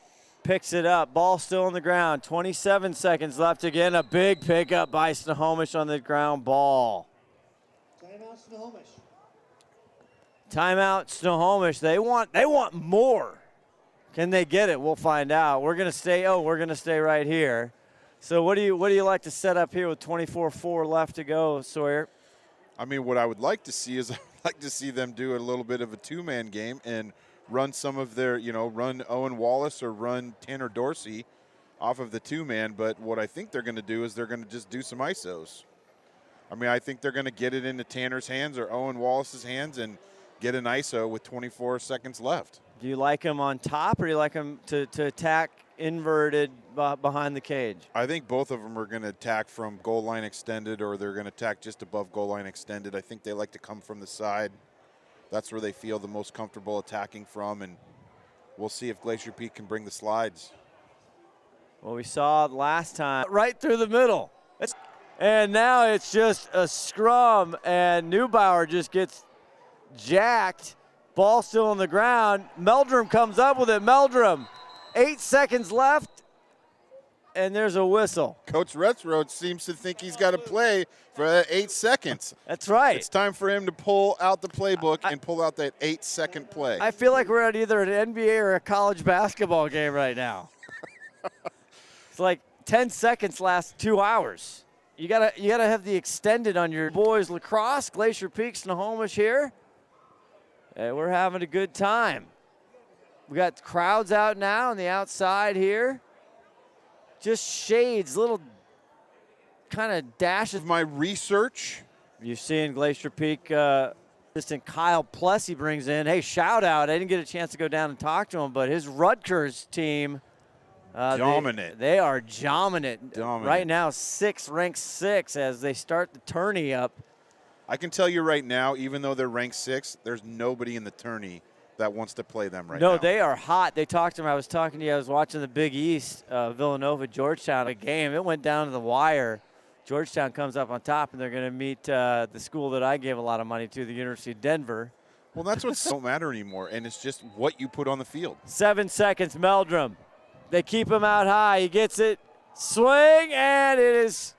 picks it up. Ball still on the ground. 27 seconds left. Again, a big pickup by Snohomish on the ground ball. Timeout Snohomish. Timeout Snohomish. They want more. Can they get it? We'll find out. We're gonna stay right here. So what do you like to set up here with 24-4 left to go, Sawyer? I mean, what I would like to see is I'd like to see them do a little bit of a 2-man game and run some of their, run Owen Wallace or run Tanner Dorsey off of the 2-man. But what I think they're going to do is they're going to just do some ISOs. I mean, I think they're going to get it into Tanner's hands or Owen Wallace's hands and get an ISO with 24 seconds left. Do you like him on top, or do you like him to attack inverted behind the cage? I think both of them are going to attack from goal line extended, or they're going to attack just above goal line extended. I think they like to come from the side. That's where they feel the most comfortable attacking from, and we'll see if Glacier Peak can bring the slides. Well, we saw last time right through the middle. And now it's just a scrum, and Neubauer just gets jacked. Ball still on the ground. Meldrum comes up with it. Meldrum, 8 seconds left, and there's a whistle. Coach Retsroad seems to think he's got to play for 8 seconds. That's right. It's time for him to pull out the playbook and pull out that 8-second play. I feel like we're at either an NBA or a college basketball game right now. It's like 10 seconds lasts 2 hours. You gotta have the extended on your boys. Lacrosse, Glacier Peak, Snohomish here. And we're having a good time. We got crowds out now on the outside here. Just shades, little kind of dashes. My research. You're seeing Glacier Peak assistant Kyle Plessy brings in. Hey, shout out. I didn't get a chance to go down and talk to him, but his Rutgers team. Dominant. They are dominant. Dominant. Right now, ranked 6 as they start the tourney up. I can tell you right now, even though they're ranked 6, there's nobody in the tourney that wants to play them right now. No, they are hot. They talked to him. I was talking to you. I was watching the Big East, Villanova, Georgetown, a game. It went down to the wire. Georgetown comes up on top, and they're going to meet the school that I gave a lot of money to, the University of Denver. Well, that's what don't matter anymore, and it's just what you put on the field. 7 seconds, Meldrum. They keep him out high. He gets it. Swing, and it is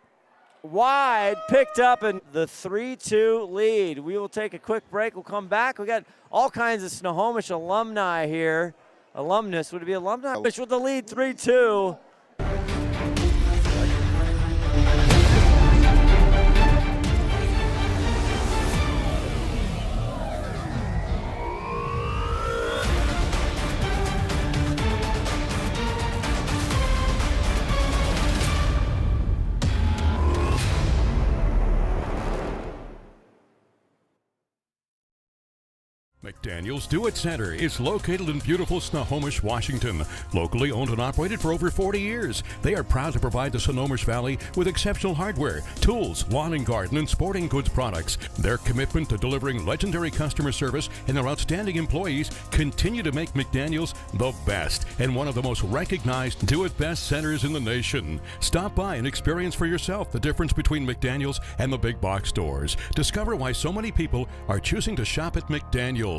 wide, picked up, and the 3-2 lead. We will take a quick break. We'll come back. We got all kinds of Snohomish alumni here. Alumnus, would it be alumni? With the lead 3-2. McDaniel's Do It Center is located in beautiful Snohomish, Washington. Locally owned and operated for over 40 years, they are proud to provide the Snohomish Valley with exceptional hardware, tools, lawn and garden, and sporting goods products. Their commitment to delivering legendary customer service and their outstanding employees continue to make McDaniel's the best and one of the most recognized Do It Best centers in the nation. Stop by and experience for yourself the difference between McDaniel's and the big box stores. Discover why so many people are choosing to shop at McDaniel's.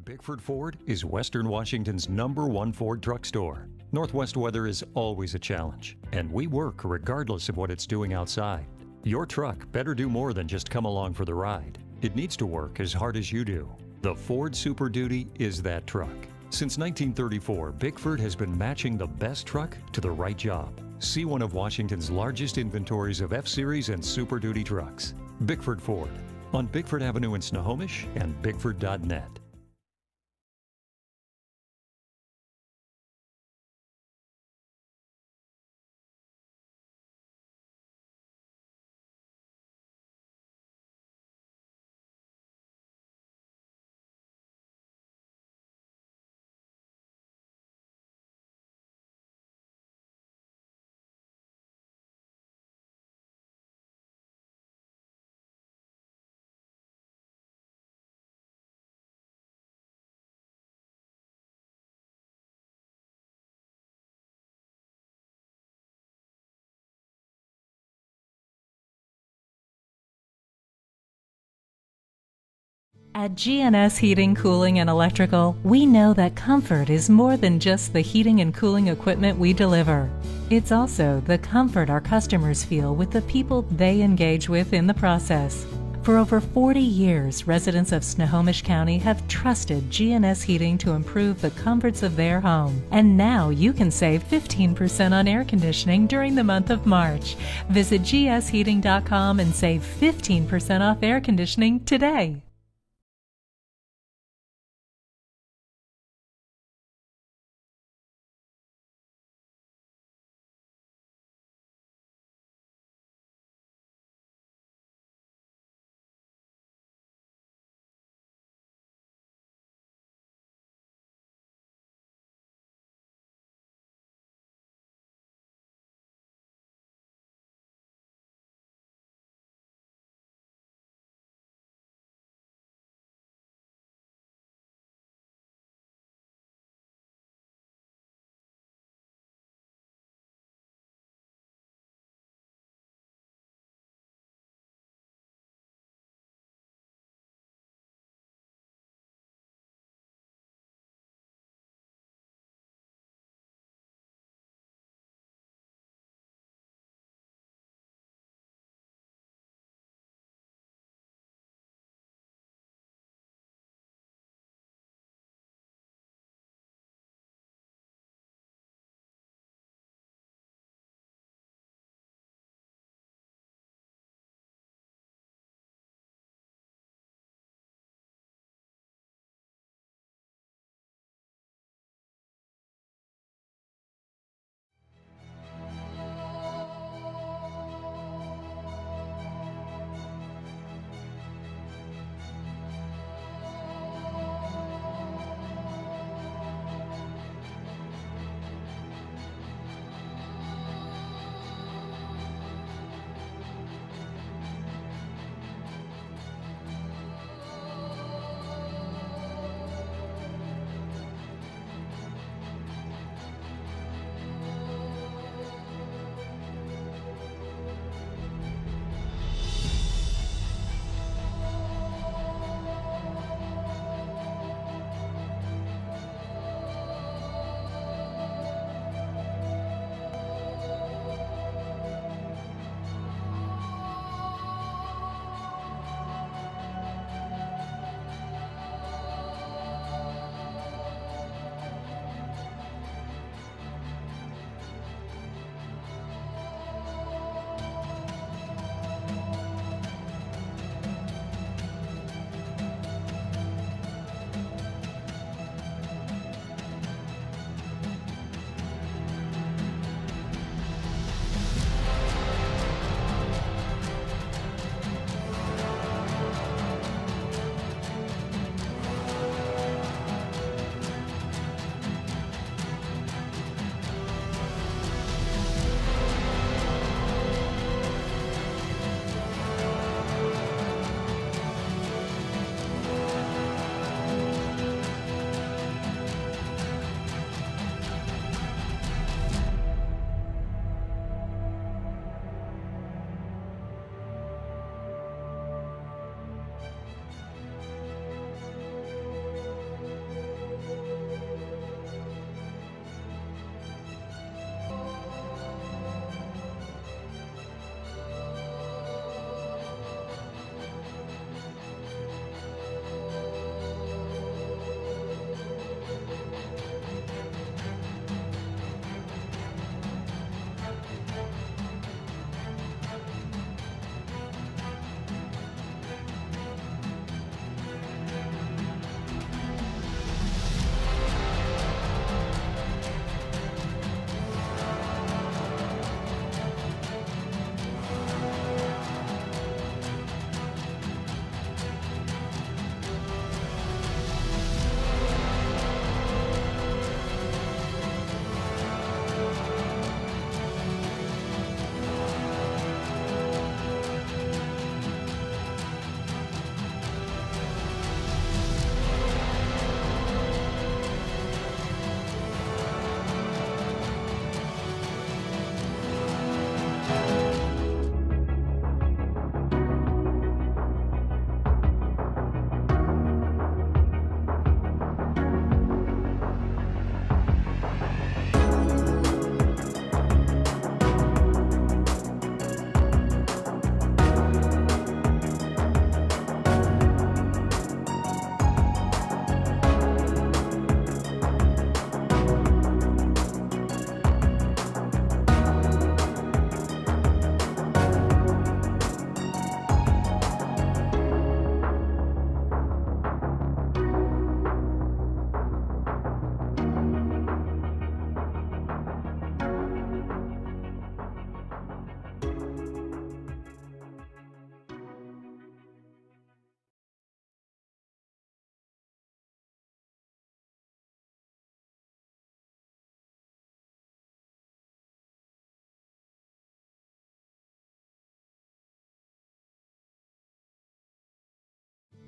Bickford Ford is Western Washington's #1 Ford truck store. Northwest weather is always a challenge, and we work regardless of what it's doing outside. Your truck better do more than just come along for the ride. It needs to work as hard as you do. The Ford Super Duty is that truck. Since 1934, Bickford has been matching the best truck to the right job. See one of Washington's largest inventories of F-Series and Super Duty trucks. Bickford Ford on Bickford Avenue in Snohomish and Bickford.net. At GNS Heating, Cooling, and Electrical, we know that comfort is more than just the heating and cooling equipment we deliver. It's also the comfort our customers feel with the people they engage with in the process. For over 40 years, residents of Snohomish County have trusted GNS Heating to improve the comforts of their home. And now you can save 15% on air conditioning during the month of March. Visit gsheating.com and save 15% off air conditioning today.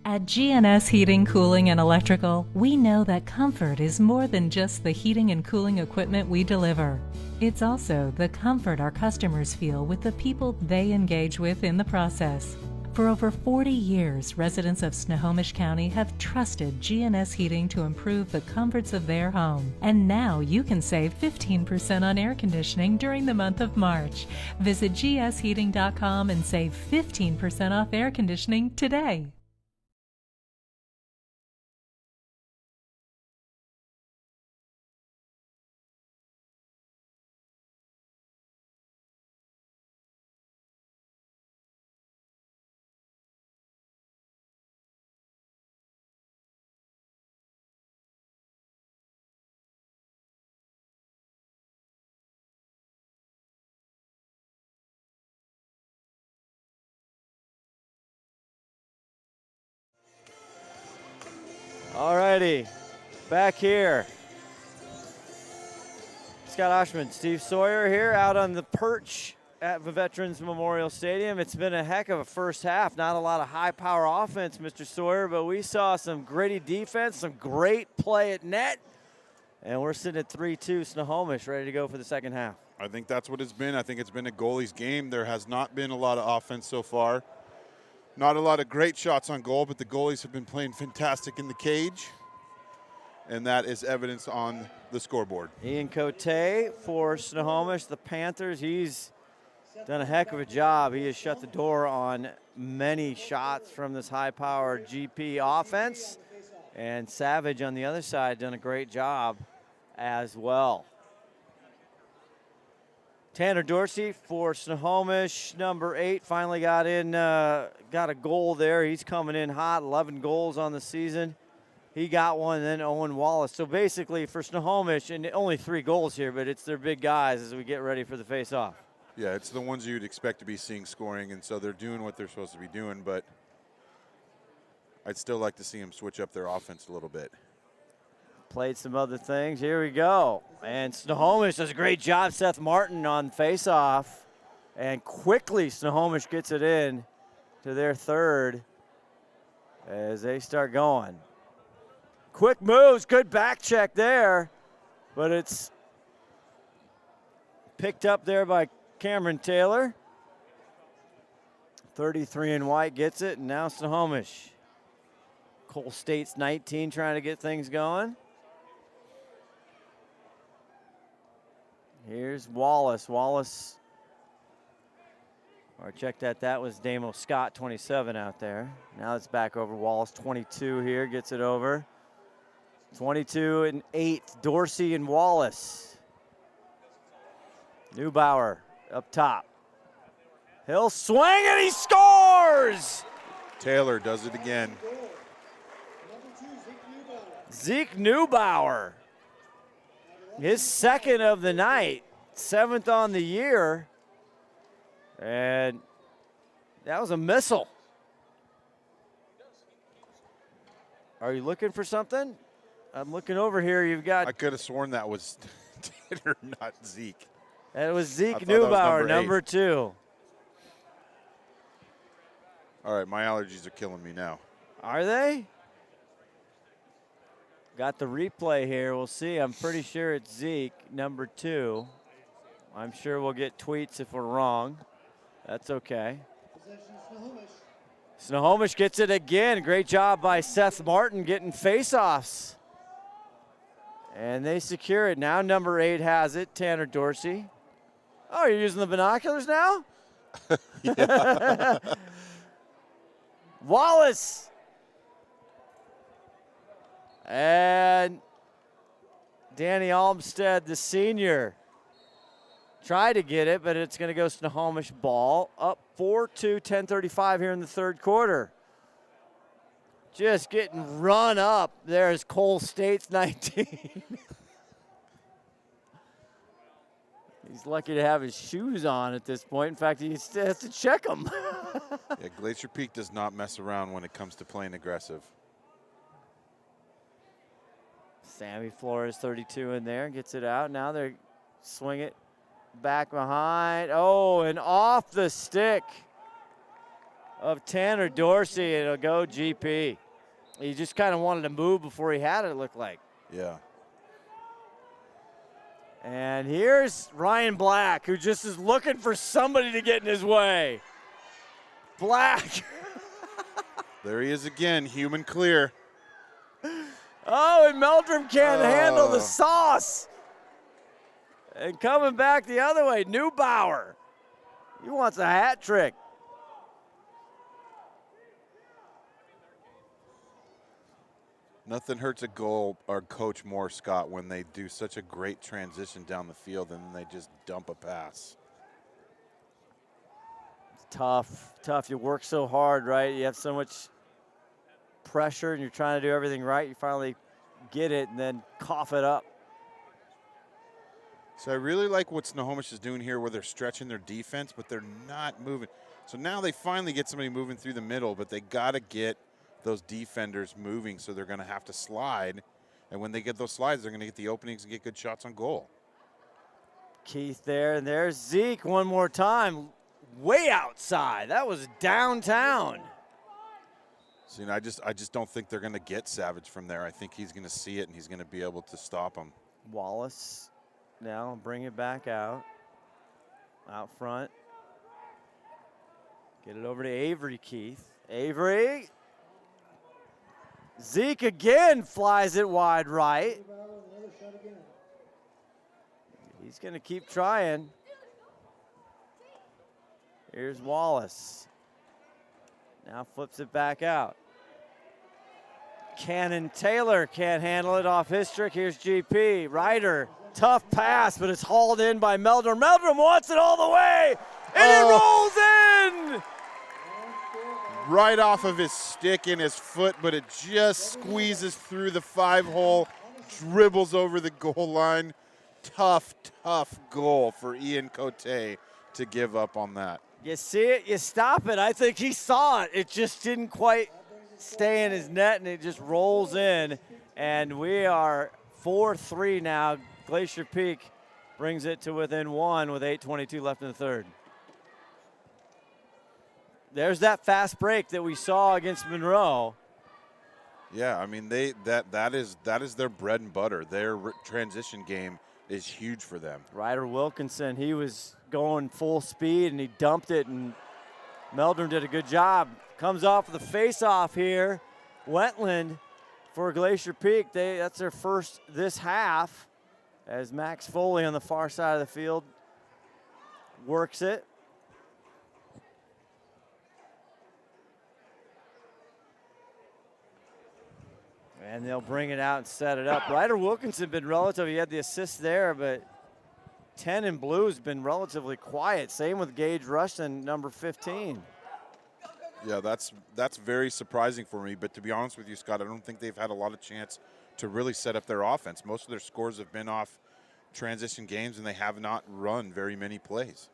At GNS Heating, Cooling, and Electrical, we know that comfort is more than just the heating and cooling equipment we deliver. It's also the comfort our customers feel with the people they engage with in the process. For over 40 years, residents of Snohomish County have trusted GNS Heating to improve the comforts of their home. And now you can save 15% on air conditioning during the month of March. Visit gsheating.com and save 15% off air conditioning today. Alrighty, back here. Scott Oshman, Steve Sawyer here out on the perch at the Veterans Memorial Stadium. It's been a heck of a first half. Not a lot of high power offense, Mr. Sawyer, but we saw some gritty defense, some great play at net, and we're sitting at 3-2 Snohomish, ready to go for the second half. I think that's what it's been. I think it's been a goalie's game. There has not been a lot of offense so far. Not a lot of great shots on goal, but the goalies have been playing fantastic in the cage, and that is evidence on the scoreboard. Ian Cote for Snohomish, the Panthers. He's done a heck of a job. He has shut the door on many shots from this high-powered GP offense, and Savage on the other side done a great job as well. Tanner Dorsey for Snohomish, number 8, finally got a goal there. He's coming in hot, 11 goals on the season. He got one, and then Owen Wallace. So basically for Snohomish, and only 3 goals here, but it's their big guys as we get ready for the face-off. Yeah, it's the ones you'd expect to be seeing scoring, and so they're doing what they're supposed to be doing, but I'd still like to see them switch up their offense a little bit. Played some other things. Here we go. And Snohomish does a great job. Seth Martin on face-off. And quickly Snohomish gets it in to their third as they start going. Quick moves, good back check there. But it's picked up there by Cameron Taylor. 33 in white gets it, and now Snohomish. Cole State's 19 trying to get things going. Here's Wallace. Wallace, or check that was Damo Scott, 27 out there. Now it's back over Wallace, 22 here, gets it over. 22 and 8, Dorsey and Wallace. Neubauer up top. He'll swing and he scores! Taylor does it again. Zeke Neubauer. His second of the night, 7th on the year, and that was a missile. Are you looking for something? I'm looking over here. You've got. I could have sworn that was Taylor, not Zeke. That was Zeke That Neubauer, was number 2. All right, my allergies are killing me now. Are they? Got the replay here. We'll see. I'm pretty sure it's Zeke, number 2. I'm sure we'll get tweets if we're wrong. That's okay. Snohomish gets it again. Great job by Seth Martin getting face-offs. And they secure it. Now number 8 has it, Tanner Dorsey. Oh, you're using the binoculars now? Wallace. And Danny Olmstead, the senior, tried to get it, but it's going to go Snohomish ball. Up 4-2, 10:35 here in the third quarter. Just getting run up. There's Cole State's 19. He's lucky to have his shoes on at this point. In fact, he still has to check them. Yeah, Glacier Peak does not mess around when it comes to playing aggressive. Sammy Flores, 32 in there, gets it out. Now they swing it back behind. Oh, and off the stick. of Tanner Dorsey. It'll go GP. He just kind of wanted to move before he had it looked like. Yeah. And here's Ryan Black, who just is looking for somebody to get in his way. Black. There he is again, human clear. Oh, and Meldrum can't handle the sauce. And coming back the other way, Neubauer. He wants a hat trick. Nothing hurts a goal or coach more, Scott, when they do such a great transition down the field and then they just dump a pass. It's tough. You work so hard, right? You have so much pressure and you're trying to do everything right. You finally get it and then cough it up. So I really like what Snohomish is doing here where they're stretching their defense, but they're not moving. So now they finally get somebody moving through the middle, but they got to get those defenders moving, so they're going to have to slide. And when they get those slides, they're going to get the openings and get good shots on goal. Keith there, and there's Zeke one more time. Way outside. That was downtown. So, I just don't think they're going to get Savage from there. I think he's going to see it, and he's going to be able to stop him. Wallace now bring it back out front. Get it over to Avery, Keith. Avery. Zeke again flies it wide right. He's going to keep trying. Here's Wallace. Now flips it back out. Cannon Taylor can't handle it off his trick. Here's GP. Ryder, tough pass, but it's hauled in by Meldrum. Meldrum wants it all the way, and it rolls in! Right off of his stick and his foot, but it just squeezes through the 5-hole, dribbles over the goal line. Tough goal for Ian Cote to give up on that. You see it, you stop it. I think he saw it. It just didn't quite stay in his net, and it just rolls in. And we are 4-3 now. Glacier Peak brings it to within 1 with 8:22 left in the third. There's that fast break that we saw against Monroe. Yeah, I mean that is their bread and butter. Their transition game is huge for them. Ryder Wilkinson, he was going full speed and he dumped it, and Meldrum did a good job. Comes off the face-off here. Wentland for Glacier Peak. That's their first this half, as Max Foley on the far side of the field works it. And they'll bring it out and set it up. Ryder Wilkinson been relative. He had the assist there, but 10 in blue has been relatively quiet. Same with Gage Rushton, number 15. Yeah, that's very surprising for me. But to be honest with you, Scott, I don't think they've had a lot of chance to really set up their offense. Most of their scores have been off transition games, and they have not run very many plays.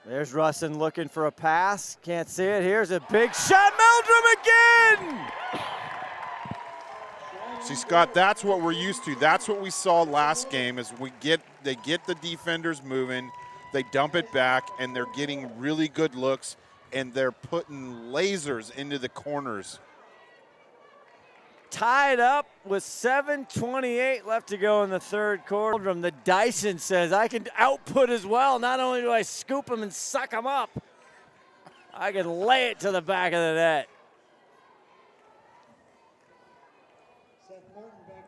There's Rushton looking for a pass. Can't see it. Here's a big shot. Meldrum again! See, Scott, that's what we're used to. That's what we saw last game is they get the defenders moving, they dump it back, and they're getting really good looks, and they're putting lasers into the corners. Tied up with 7:28 left to go in the third quarter. The Dyson says, I can output as well. Not only do I scoop them and suck them up, I can lay it to the back of the net.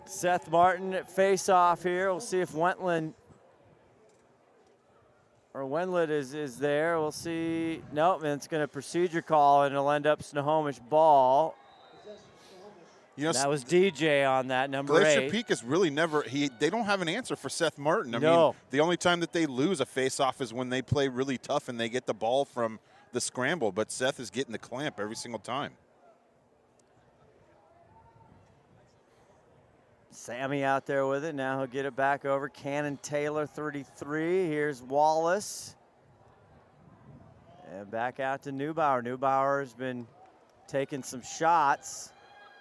Seth Martin face off here. We'll see if Wentland is there. We'll see. Nope, and it's going to procedure call, and it'll end up Snohomish ball. You know, that was DJ on that, number Glacier 8. Peak is really they don't have an answer for Seth Martin. I No. mean, the only time that they lose a face-off is when they play really tough and they get the ball from the scramble, but Seth is getting the clamp every single time. Sammy out there with it. Now he'll get it back over. Cannon Taylor, 33. Here's Wallace. And back out to Neubauer. Neubauer has been taking some shots.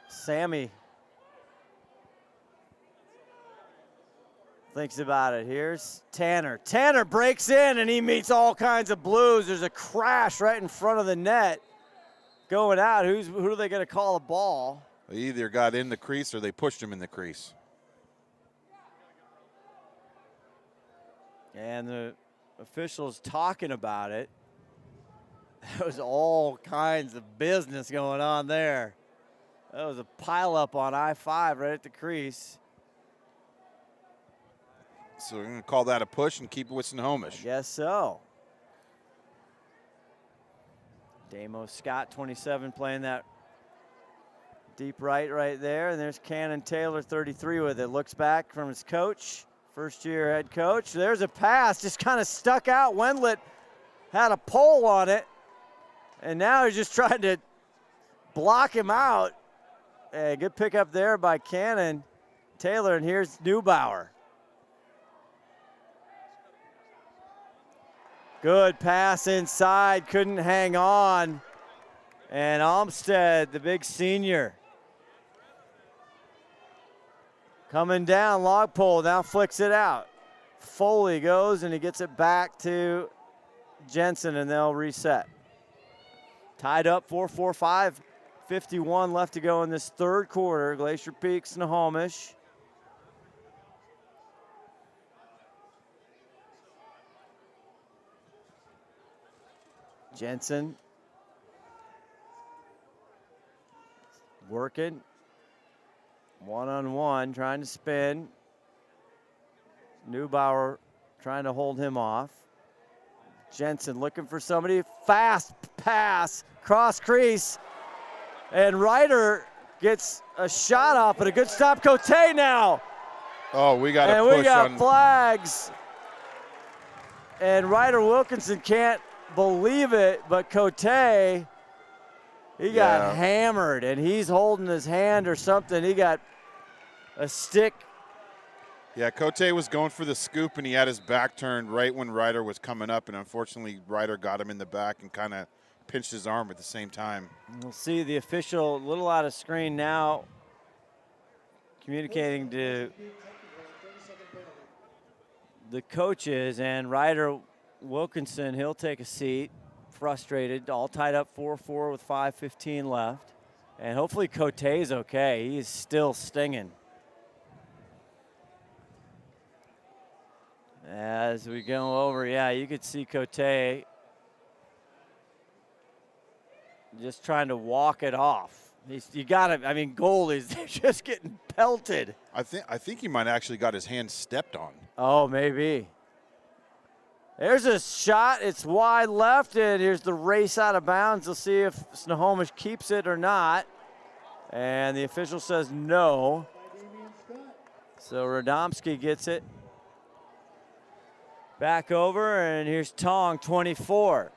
Sammy thinks about it. Here's Tanner. Tanner breaks in, and he meets all kinds of blues. There's a crash right in front of the net. going out. Who are they going to call a ball? They either got in the crease or they pushed him in the crease. And the officials talking about it. There was all kinds of business going on there. That was a pileup on I-5 right at the crease. So we're going to call that a push and keep it with Snohomish. Guess so. Damo Scott, 27, playing that deep right there. And there's Cannon Taylor, 33, with it. Looks back from his coach, first-year head coach. There's a pass, just kind of stuck out. Wendlet had a pole on it, and now he's just trying to block him out. Hey, good pickup there by Cannon Taylor, and here's Neubauer. Good pass inside, couldn't hang on. And Olmstead, the big senior, coming down, log pole, now flicks it out. Foley goes and he gets it back to Jensen, and they'll reset. Tied up 4-4-5, 51 left to go in this third quarter. Glacier Peak, Snohomish. Jensen working one-on-one, trying to spin. Neubauer trying to hold him off. Jensen looking for somebody. Fast pass, cross crease. And Ryder gets a shot off, but a good stop. Cote now. Oh, we got a and push we got on flags. And Ryder Wilkinson can't believe it, but Cote, he got hammered, and he's holding his hand or something. He got a stick. Yeah, Cote was going for the scoop, and he had his back turned right when Ryder was coming up, and unfortunately Ryder got him in the back and kind of pinched his arm at the same time. We'll see the official a little out of screen now, communicating to the coaches, and Ryder Wilkinson, he'll take a seat, frustrated, all tied up 4-4 with 5:15 left. And hopefully Cote's okay. He's still stinging. As we go over, yeah, you could see Cote just trying to walk it off. You got to, I mean, goalies, they're just getting pelted. I think he might actually got his hand stepped on. Oh, maybe. There's a shot. It's wide left, and here's the race out of bounds. We'll see if Snohomish keeps it or not. And the official says no. So Radomski gets it back over, and here's Tong, 24.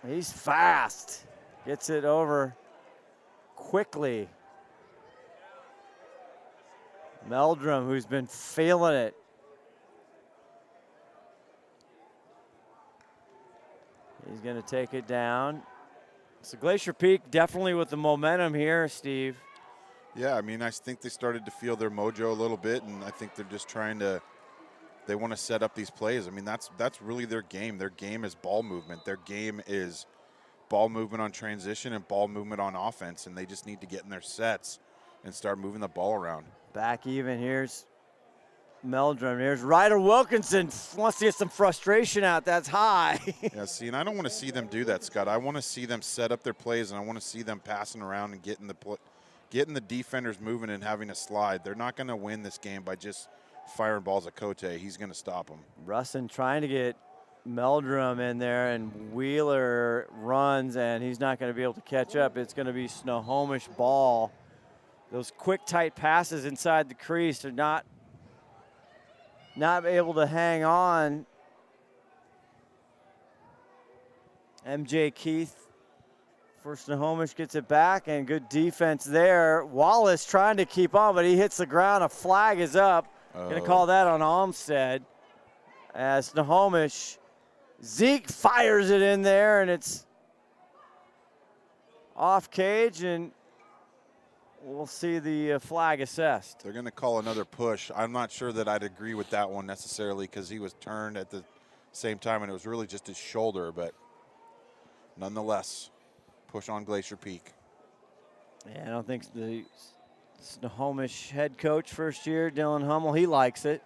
He's fast. Gets it over quickly. Meldrum, who's been feeling it. He's going to take it down. So Glacier Peak definitely with the momentum here, Steve. Yeah, I mean, I think they started to feel their mojo a little bit, and I think they're just trying to, they want to set up these plays. I mean, that's really their game. Their game is ball movement. Their game is ball movement on transition and ball movement on offense, and they just need to get in their sets and start moving the ball around. Back even, here's Meldrum. Here's Ryder Wilkinson, wants to get some frustration out. That's high. Yeah, see, and I don't want to see them do that, Scott. I want to see them set up their plays, and I want to see them passing around and getting the defenders moving and having a slide. They're not going to win this game by just firing balls at Cote. He's going to stop them. Russin trying to get Meldrum in there, and Wheeler runs, and he's not going to be able to catch up. It's going to be Snohomish ball. Those quick, tight passes inside the crease are not able to hang on. MJ Keith for Snohomish gets it back, and good defense there. Wallace trying to keep on, but he hits the ground. A flag is up. Going to call that on Olmstead. As Snohomish, Zeke fires it in there, and it's off cage, and we'll see the flag assessed. They're going to call another push. I'm not sure that I'd agree with that one necessarily because he was turned at the same time, and it was really just his shoulder, but nonetheless. push on Glacier Peak. Yeah, I don't think the Snohomish head coach first year, Dylan Hummel, he likes it.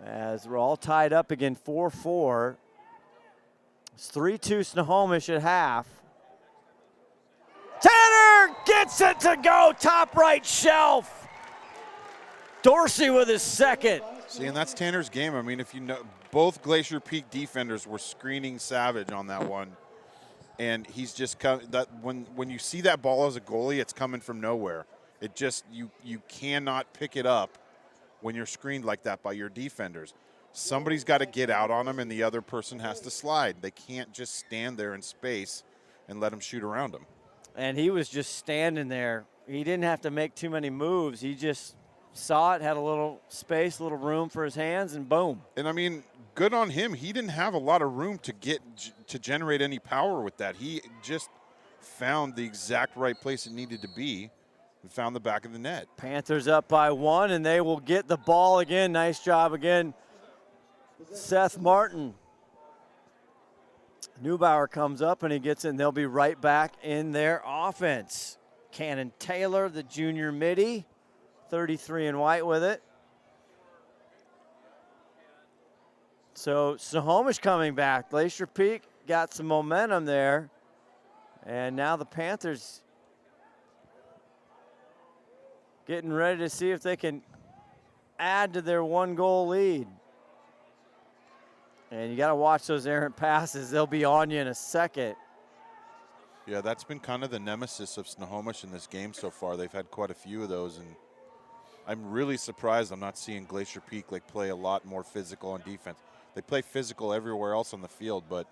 As we're all tied up again, 4-4. It's 3-2 Snohomish at half. Tanner gets it to go, top right shelf. Dorsey with his second. See, and that's Tanner's game. I mean, if you know, both Glacier Peak defenders were screening Savage on that one. And he's just when you see that ball as a goalie, it's coming from nowhere. It just you cannot pick it up when you're screened like that by your defenders. Somebody's got to get out on him, and the other person has to slide. They can't just stand there in space and let him shoot around him. And he was just standing there. He didn't have to make too many moves. He just saw it, had a little space, a little room for his hands, and boom. And I mean, good on him. He didn't have a lot of room to generate any power with that. He just found the exact right place it needed to be and found the back of the net. Panthers up by 1, and they will get the ball again. Nice job again, Seth Martin. Neubauer comes up, and he gets in. They'll be right back in their offense. Cannon Taylor, the junior midi, 33 in white with it. So Snohomish coming back. Glacier Peak got some momentum there. And now the Panthers getting ready to see if they can add to their 1-goal lead. And you got to watch those errant passes. They'll be on you in a second. Yeah, that's been kind of the nemesis of Snohomish in this game so far. They've had quite a few of those, and I'm really surprised I'm not seeing Glacier Peak play a lot more physical on defense. They play physical everywhere else on the field, but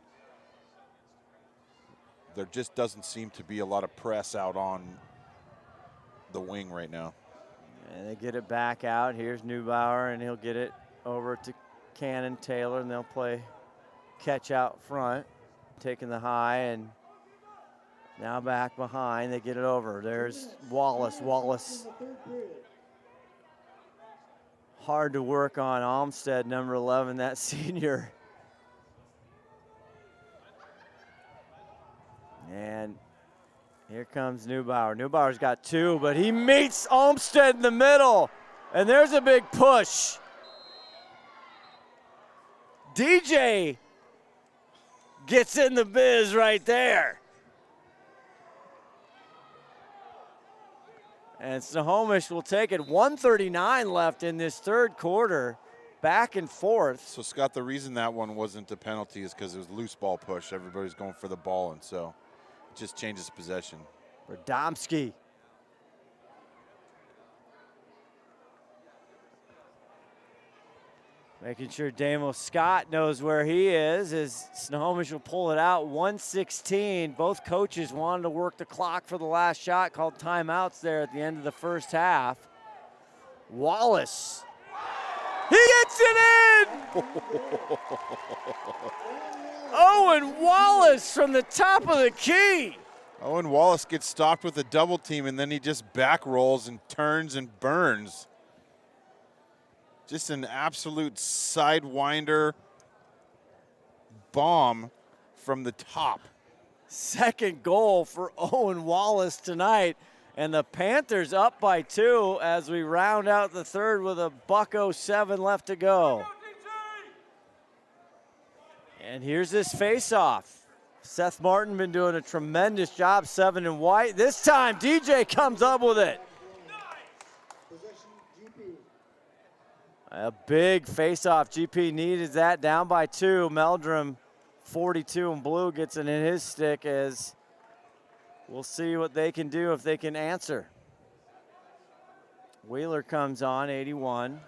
there just doesn't seem to be a lot of press out on the wing right now. And they get it back out. Here's Neubauer, and he'll get it over to Cannon Taylor, and they'll play catch out front, taking the high, and now back behind. They get it over. There's Wallace. Wallace hard to work on. Olmsted, number 11, that senior. And here comes Neubauer. Neubauer's got 2, but he meets Olmsted in the middle. And there's a big push. DJ gets in the biz right there. And Snohomish will take it. 1:39 left in this third quarter. Back and forth. So, Scott, the reason that one wasn't a penalty is because it was loose ball push. Everybody's going for the ball, and so it just changes possession. Radomski. Making sure Damo Scott knows where he is as Snohomish will pull it out. 1:16. Both coaches wanted to work the clock for the last shot, called timeouts there at the end of the first half. Wallace. He gets it in! Owen Wallace from the top of the key. Owen Wallace gets stopped with a double team, and then he just back rolls and turns and burns. Just an absolute sidewinder bomb from the top. Second goal for Owen Wallace tonight. And the Panthers up by 2 as we round out the third with a $1:07 left to go. And here's this face-off. Seth Martin been doing a tremendous job, 7 in white. This time DJ comes up with it. A big face-off. GP needed that, down by 2. Meldrum, 42 in blue, gets it in his stick as we'll see what they can do if they can answer. Wheeler comes on, 81.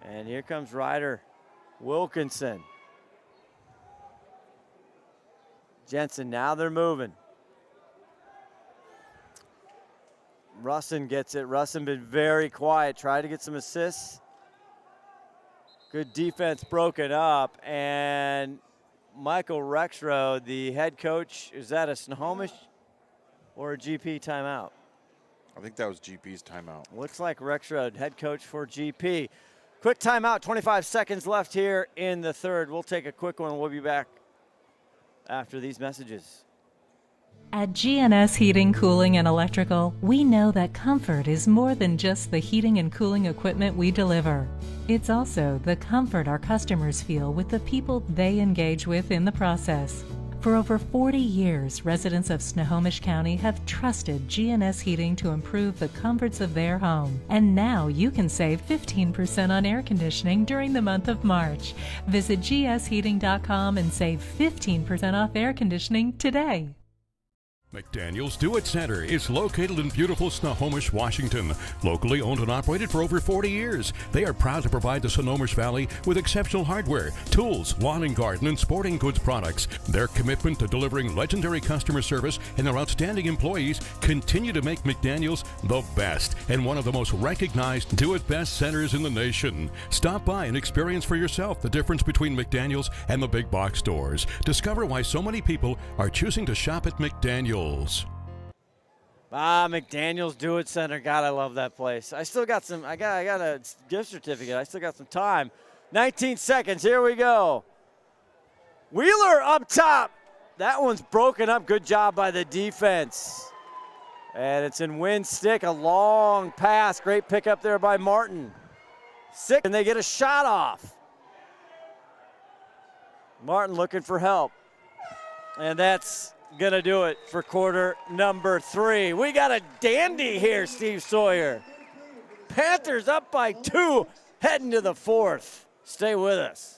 And here comes Ryder Wilkinson. Jensen, now they're moving. Russin gets it. Russin been very quiet. Tried to get some assists. Good defense broken up. And Michael Rexroad, the head coach, is that a Snohomish or a GP timeout? I think that was GP's timeout. Looks like Rexroad, head coach for GP. Quick timeout, 25 seconds left here in the third. We'll take a quick one. We'll be back after these messages. At GNS Heating, Cooling, and Electrical, we know that comfort is more than just the heating and cooling equipment we deliver. It's also the comfort our customers feel with the people they engage with in the process. For over 40 years, residents of Snohomish County have trusted GNS Heating to improve the comforts of their home. And now you can save 15% on air conditioning during the month of March. Visit gsheating.com and save 15% off air conditioning today. McDaniel's Do-It Center is located in beautiful Snohomish, Washington. Locally owned and operated for over 40 years, they are proud to provide the Snohomish Valley with exceptional hardware, tools, lawn and garden, and sporting goods products. Their commitment to delivering legendary customer service and their outstanding employees continue to make McDaniel's the best and one of the most recognized do-it-best centers in the nation. Stop by and experience for yourself the difference between McDaniel's and the big box stores. Discover why so many people are choosing to shop at McDaniel's. McDaniel's Do-It Center. God, I love that place. I still got some, I got a gift certificate. I still got some time. 19 seconds, here we go. Wheeler up top. That one's broken up. Good job by the defense. And it's in Wynn's stick, a long pass. Great pickup there by Martin. And they get a shot off. Martin looking for help. And that's gonna do it for quarter number 3. We got a dandy here, Steve Sawyer. Panthers up by 2, heading to the 4th. Stay with us.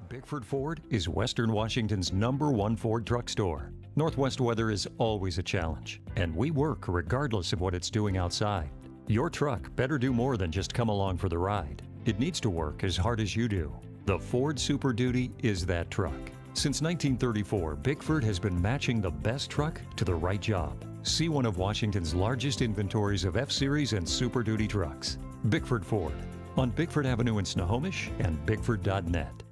Bickford Ford is Western Washington's #1 Ford truck store. Northwest weather is always a challenge, and we work regardless of what it's doing outside. Your truck better do more than just come along for the ride. It needs to work as hard as you do. The Ford Super Duty is that truck. Since 1934, Bickford has been matching the best truck to the right job. See one of Washington's largest inventories of F-Series and Super Duty trucks. Bickford Ford, on Bickford Avenue in Snohomish and Bickford.net.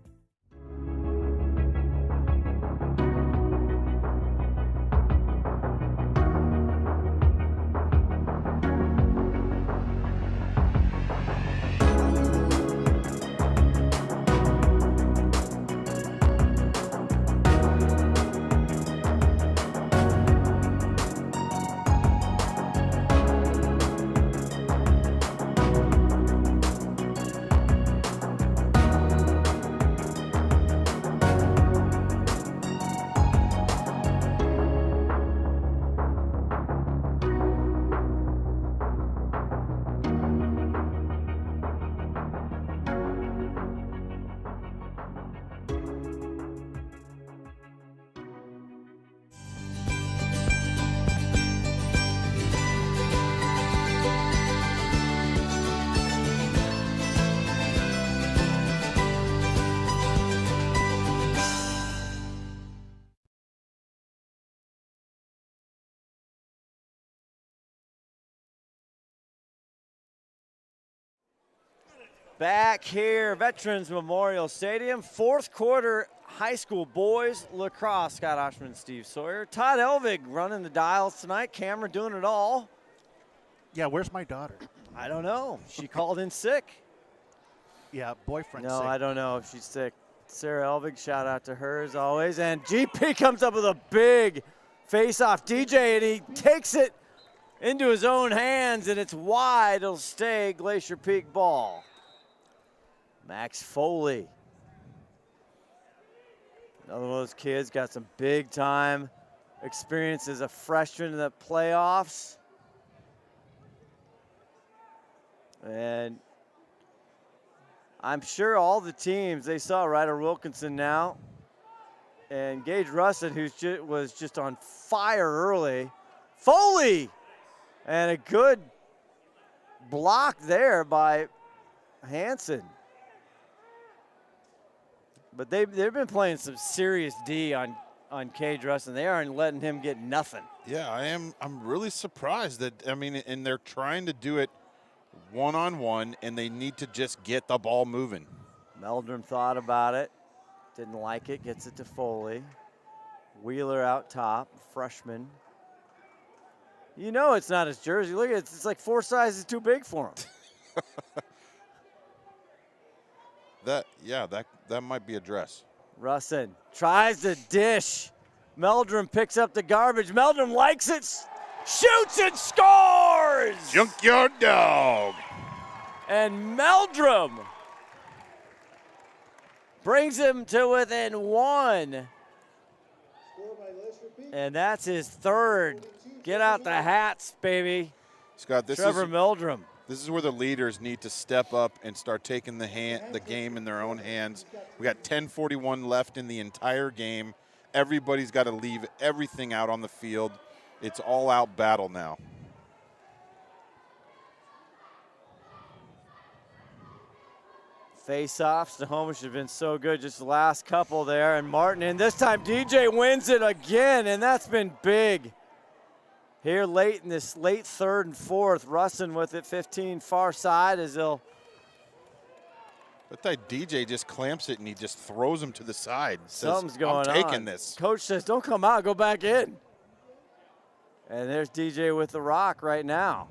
Back here, Veterans Memorial Stadium, 4th quarter high school boys lacrosse. Scott Oshman, Steve Sawyer. Todd Elvig running the dials tonight. Cameron doing it all. Yeah, where's my daughter? I don't know. She called in sick. Yeah, boyfriend No, sick. I don't know if she's sick. Sarah Elvig, shout out to her as always. And GP comes up with a big face-off DJ, and he takes it into his own hands, and it's wide. It'll stay Glacier Peak ball. Max Foley. Another one of those kids, got some big time experience as a freshman in the playoffs. And I'm sure all the teams, they saw Ryder Wilkinson now. And Gage Russin, who was just on fire early. Foley! And a good block there by Hansen. But they've been playing some serious D on Cage Russin. They aren't letting him get nothing. Yeah, I'm really surprised that, I mean, and they're trying to do it one-on-one, and they need to just get the ball moving. Meldrum thought about it, didn't like it, gets it to Foley. Wheeler out top, freshman. You know it's not his jersey. Look at it, it's like 4 sizes too big for him. That might be a dress. Russin tries to dish. Meldrum picks up the garbage. Meldrum likes it, shoots and scores! Junkyard Dog. And Meldrum brings him to within one. And that's his third. Get out the hats, baby. Scott, Trevor Meldrum. This is where the leaders need to step up and start taking the game in their own hands. We got 10:41 left in the entire game. Everybody's got to leave everything out on the field. It's all-out battle now. Face-off. Snohomish has been so good just the last couple there. And Martin, and this time DJ wins it again, and that's been big. Here late in this late third and fourth, Russin with it 15 far side as they'll. But that DJ just clamps it and he just throws him to the side. Something's going on. I'm taking this. Coach says, don't come out, go back in. And there's DJ with the rock right now.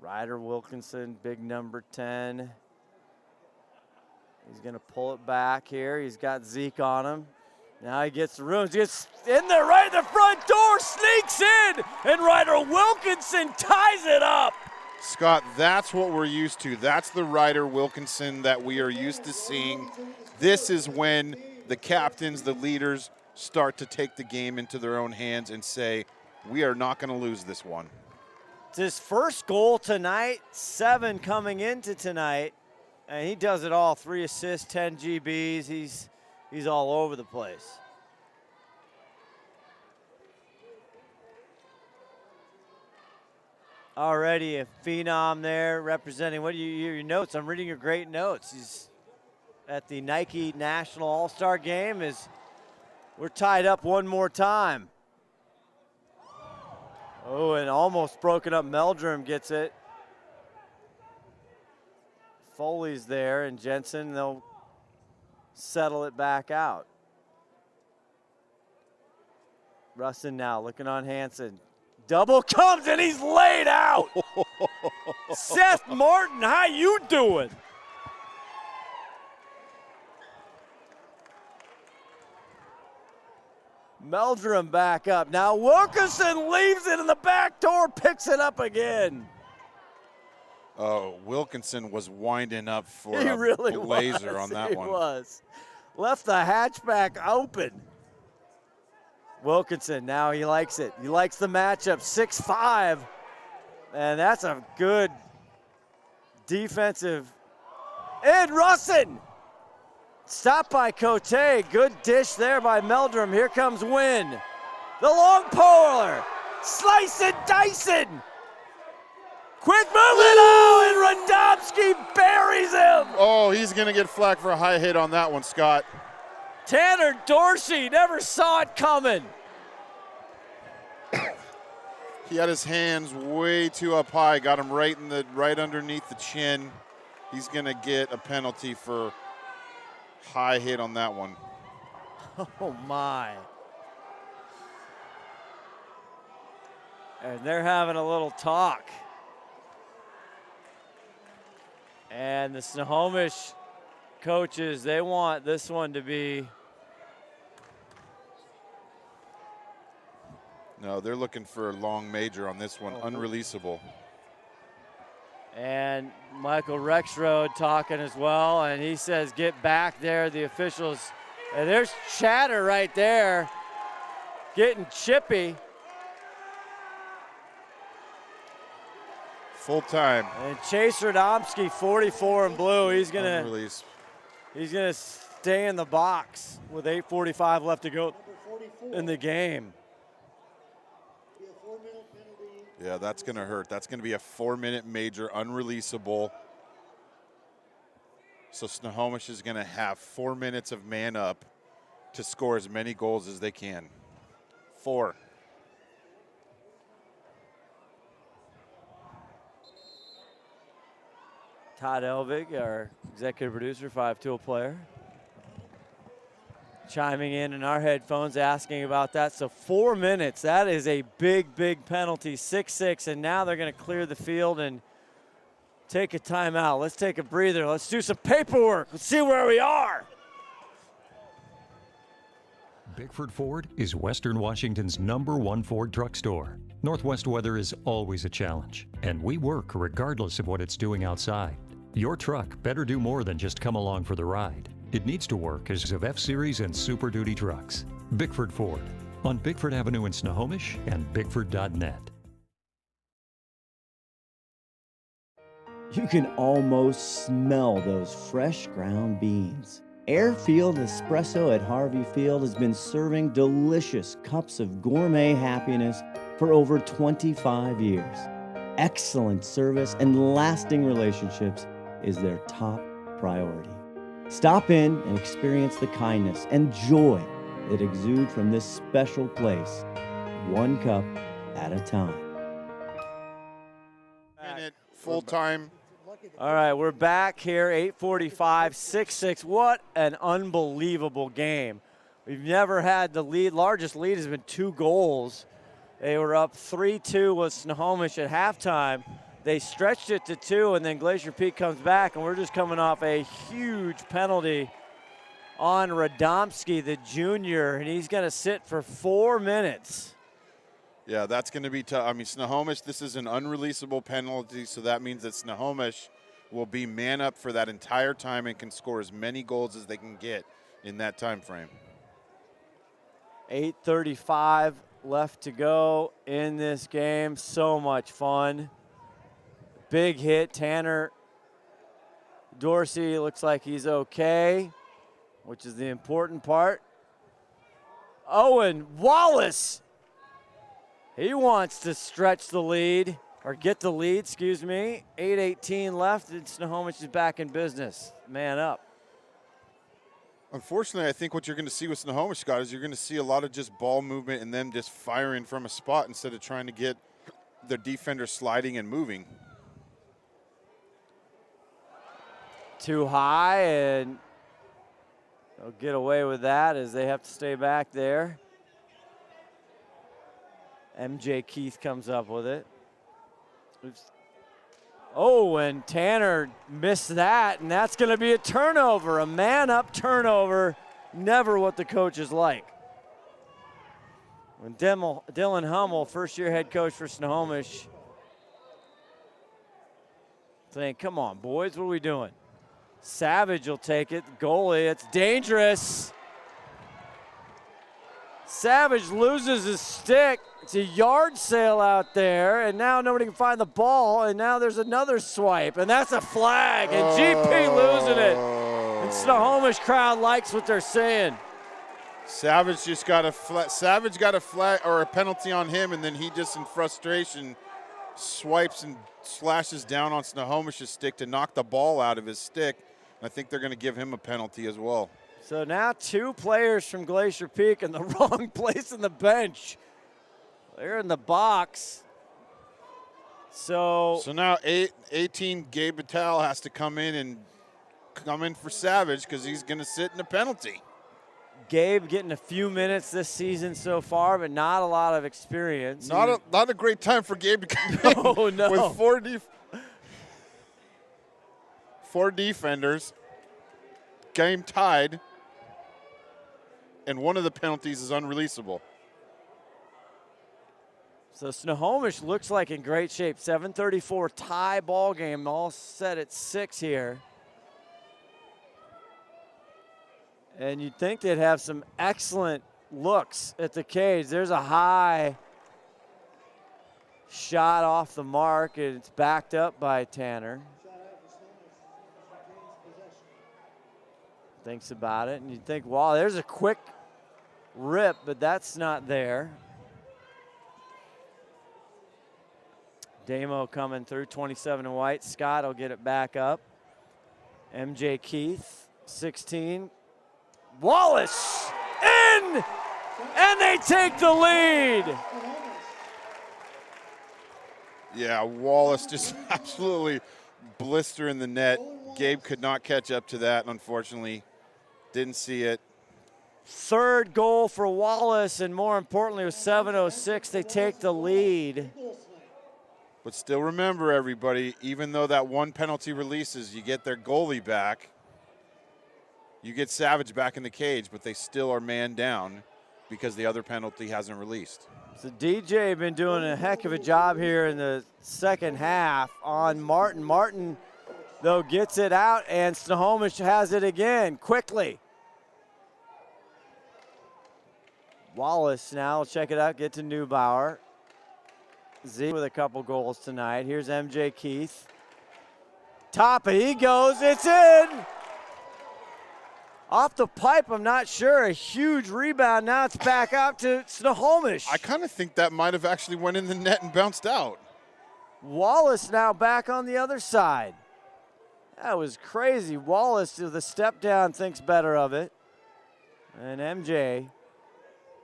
Ryder Wilkinson, big number 10. He's going to pull it back here. He's got Zeke on him. Now he gets the room. He gets in there right at the front door, sneaks in, and Ryder Wilkinson ties it up. Scott, that's what we're used to. That's the Ryder Wilkinson that we are used to seeing. This is when the captains, the leaders, start to take the game into their own hands and say, we are not going to lose this one. It's his first goal tonight, 7 coming into tonight, and he does it all. 3 assists, 10 GBs. He's all over the place. Already a phenom there representing, what do your notes? I'm reading your great notes. He's at the Nike National All-Star Game. We're tied up one more time. Oh, and almost broken up. Meldrum gets it. Foley's there, and Jensen, they'll settle it back out. Russin now looking on Hansen. Double comes, and he's laid out. Seth Martin, how you doing? Meldrum back up. Now Wilkinson leaves it in the back door, picks it up again. Oh, Wilkinson was winding up for He a really blazer was. on that He one. was. Left the hatchback open. Wilkinson, now he likes it. He likes the matchup, 6'5". And that's a good defensive. And Russin. Stopped by Cote. Good dish there by Meldrum. Here comes Wynn. The long polar. Slice and Dyson. Quick movement. Oh, and Radomski buries him. Oh, he's going to get flack for a high hit on that one, Scott. Tanner Dorsey never saw it coming. He had his hands way too up high, got him right underneath the chin. He's going to get a penalty for high hit on that one. Oh, my. And they're having a little talk. And the Snohomish coaches, they want this one to be. No, they're looking for a long major on this one, unreleasable. And Michael Rexroad talking as well, and he says, get back there, the officials. And there's chatter right there, getting chippy. Full time. And Chase Radomski, 44 in blue, he's gonna stay in the box with 8:45 left to go in the game. Yeah, that's going to hurt. That's going to be a 4-minute major, unreleasable. So Snohomish is going to have 4 minutes of man up to score as many goals as they can. 4. Todd Elvig, our executive producer, 5-tool player. chiming in our headphones asking about that. So 4 minutes, that is a big, big penalty, 6-6, and now they're going to clear the field and take a timeout. Let's take a breather. Let's do some paperwork. Let's see where we are. Bickford Ford is Western Washington's #1 Ford truck store. Northwest weather is always a challenge, and we work regardless of what it's doing outside. Your truck better do more than just come along for the ride. It needs to work as of F-Series and Super Duty trucks. Bickford Ford on Bickford Avenue in Snohomish and Bickford.net. You can almost smell those fresh ground beans. Airfield Espresso at Harvey Field has been serving delicious cups of gourmet happiness for over 25 years. Excellent service and lasting relationships is their top priority. Stop in and experience the kindness and joy that exude from this special place, one cup at a time. Minute, full time. All right, we're back here, 8:45, 6-6. What an unbelievable game. We've never had the lead. Largest lead has been 2 goals. They were up 3-2 with Snohomish at halftime. They stretched it to 2, and then Glacier Peak comes back, and we're just coming off a huge penalty on Radomski, the junior, and he's going to sit for 4 minutes. Yeah, that's going to be tough. I mean, Snohomish, this is an unreleasable penalty, so that means that Snohomish will be man up for that entire time and can score as many goals as they can get in that time frame. 8:35 left to go in this game. So much fun. Big hit. Tanner Dorsey looks like he's okay, which is the important part. Owen Wallace, he wants to stretch the lead, or get the lead, excuse me. 8:18 left, and Snohomish is back in business. Man up. Unfortunately, I think what you're going to see with Snohomish, Scott, is you're going to see a lot of just ball movement and them just firing from a spot instead of trying to get their defender sliding and moving. Too high, and they'll get away with that as they have to stay back there. MJ Keith comes up with it. Oops. Oh, and Tanner missed that, and that's going to be a turnover, a man-up turnover. Never what the coaches like. When Dylan Hummel, first-year head coach for Snohomish, saying, come on, boys, what are we doing? Savage will take it. Goalie, it's dangerous. Savage loses his stick. It's a yard sale out there, and now nobody can find the ball, and now there's another swipe, and that's a flag, and GP losing it. And Snohomish crowd likes what they're saying. Savage just got a flag or a penalty on him, and then he just in frustration swipes and slashes down on Snohomish's stick to knock the ball out of his stick. I think they're going to give him a penalty as well. So now 2 players from Glacier Peak in the wrong place in the bench. They're in the box. So now 18 Gabe Batal has to come in for Savage because he's going to sit in a penalty. Gabe getting a few minutes this season so far, but not a lot of experience. Not a great time for Gabe to come in no. with 4 defenders, game tied, and one of the penalties is unreleasable. So Snohomish looks like in great shape. 7:34 tie ball game, all set at 6 here. And you'd think they'd have some excellent looks at the cage. There's a high shot off the mark, and it's backed up by Tanner. Thinks about it, and you think, wow, there's a quick rip, but that's not there. Damo coming through, 27 in white. Scott will get it back up. MJ Keith, 16. Wallace in, and they take the lead. Yeah, Wallace just absolutely blistering the net. Gabe could not catch up to that, unfortunately. Didn't see it. Third goal for Wallace, and more importantly, with 7:06, they take the lead. But still remember, everybody, even though that one penalty releases, you get their goalie back. You get Savage back in the cage, but they still are man down because the other penalty hasn't released. So DJ been doing a heck of a job here in the second half on Martin. Martin, though, gets it out, and Snohomish has it again quickly. Wallace now, check it out, get to Neubauer. Z with a couple goals tonight. Here's MJ Keith. Top it, he goes, it's in! Off the pipe, I'm not sure. A huge rebound. Now it's back out to Snohomish. I kind of think that might have actually went in the net and bounced out. Wallace now back on the other side. That was crazy. Wallace, to the step down, thinks better of it. And MJ.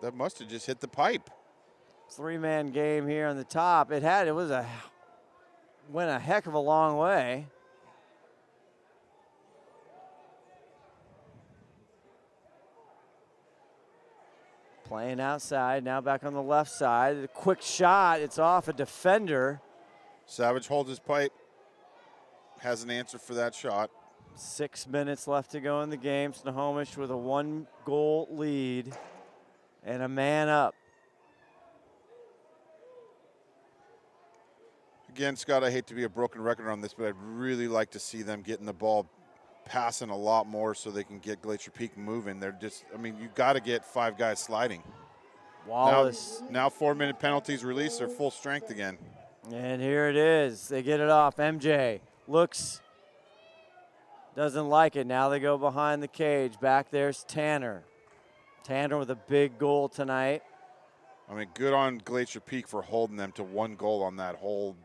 That must have just hit the pipe. Three-man game here on the top. Went a heck of a long way. Playing outside, now back on the left side. A quick shot, it's off a defender. Savage holds his pipe, has an answer for that shot. 6 minutes left to go in the game. Snohomish with a 1-goal lead and a man up. Again, Scott, I hate to be a broken record on this, but I'd really like to see them getting the ball passing a lot more so they can get Glacier Peak moving. They're just, I mean, you got to get 5 guys sliding. Wallace. Now 4-minute penalties released. They're full strength again. And here it is. They get it off. MJ looks, doesn't like it. Now they go behind the cage. Back there's Tanner. Tanner with a big goal tonight. I mean, good on Glacier Peak for holding them to 1 goal on that whole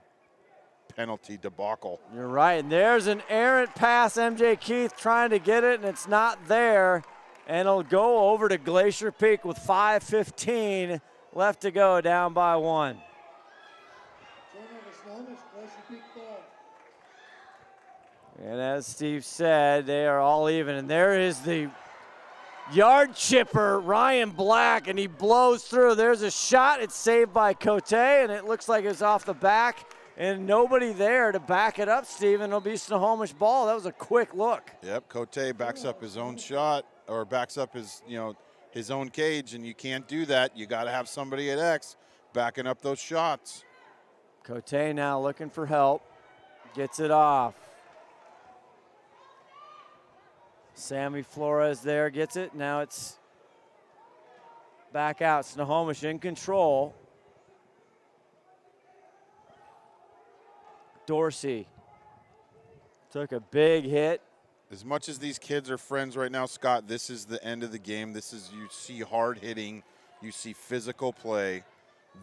penalty debacle. You're right. And there's an errant pass. MJ Keith trying to get it, and it's not there. And it'll go over to Glacier Peak with 5:15 left to go, down by 1. And as Steve said, they are all even. And there is the yard chipper, Ryan Black, and he blows through. There's a shot. It's saved by Cote, and it looks like it's off the back. And nobody there to back it up, Steven. It'll be Snohomish ball. That was a quick look. Yep, Cote backs up his own shot, or backs up his, his own cage, and you can't do that. You got to have somebody at X backing up those shots. Cote now looking for help. Gets it off. Sammy Flores there gets it. Now it's back out. Snohomish in control. Dorsey took a big hit. As much as these kids are friends right now, Scott, this is the end of the game. This is, you see hard hitting, you see physical play.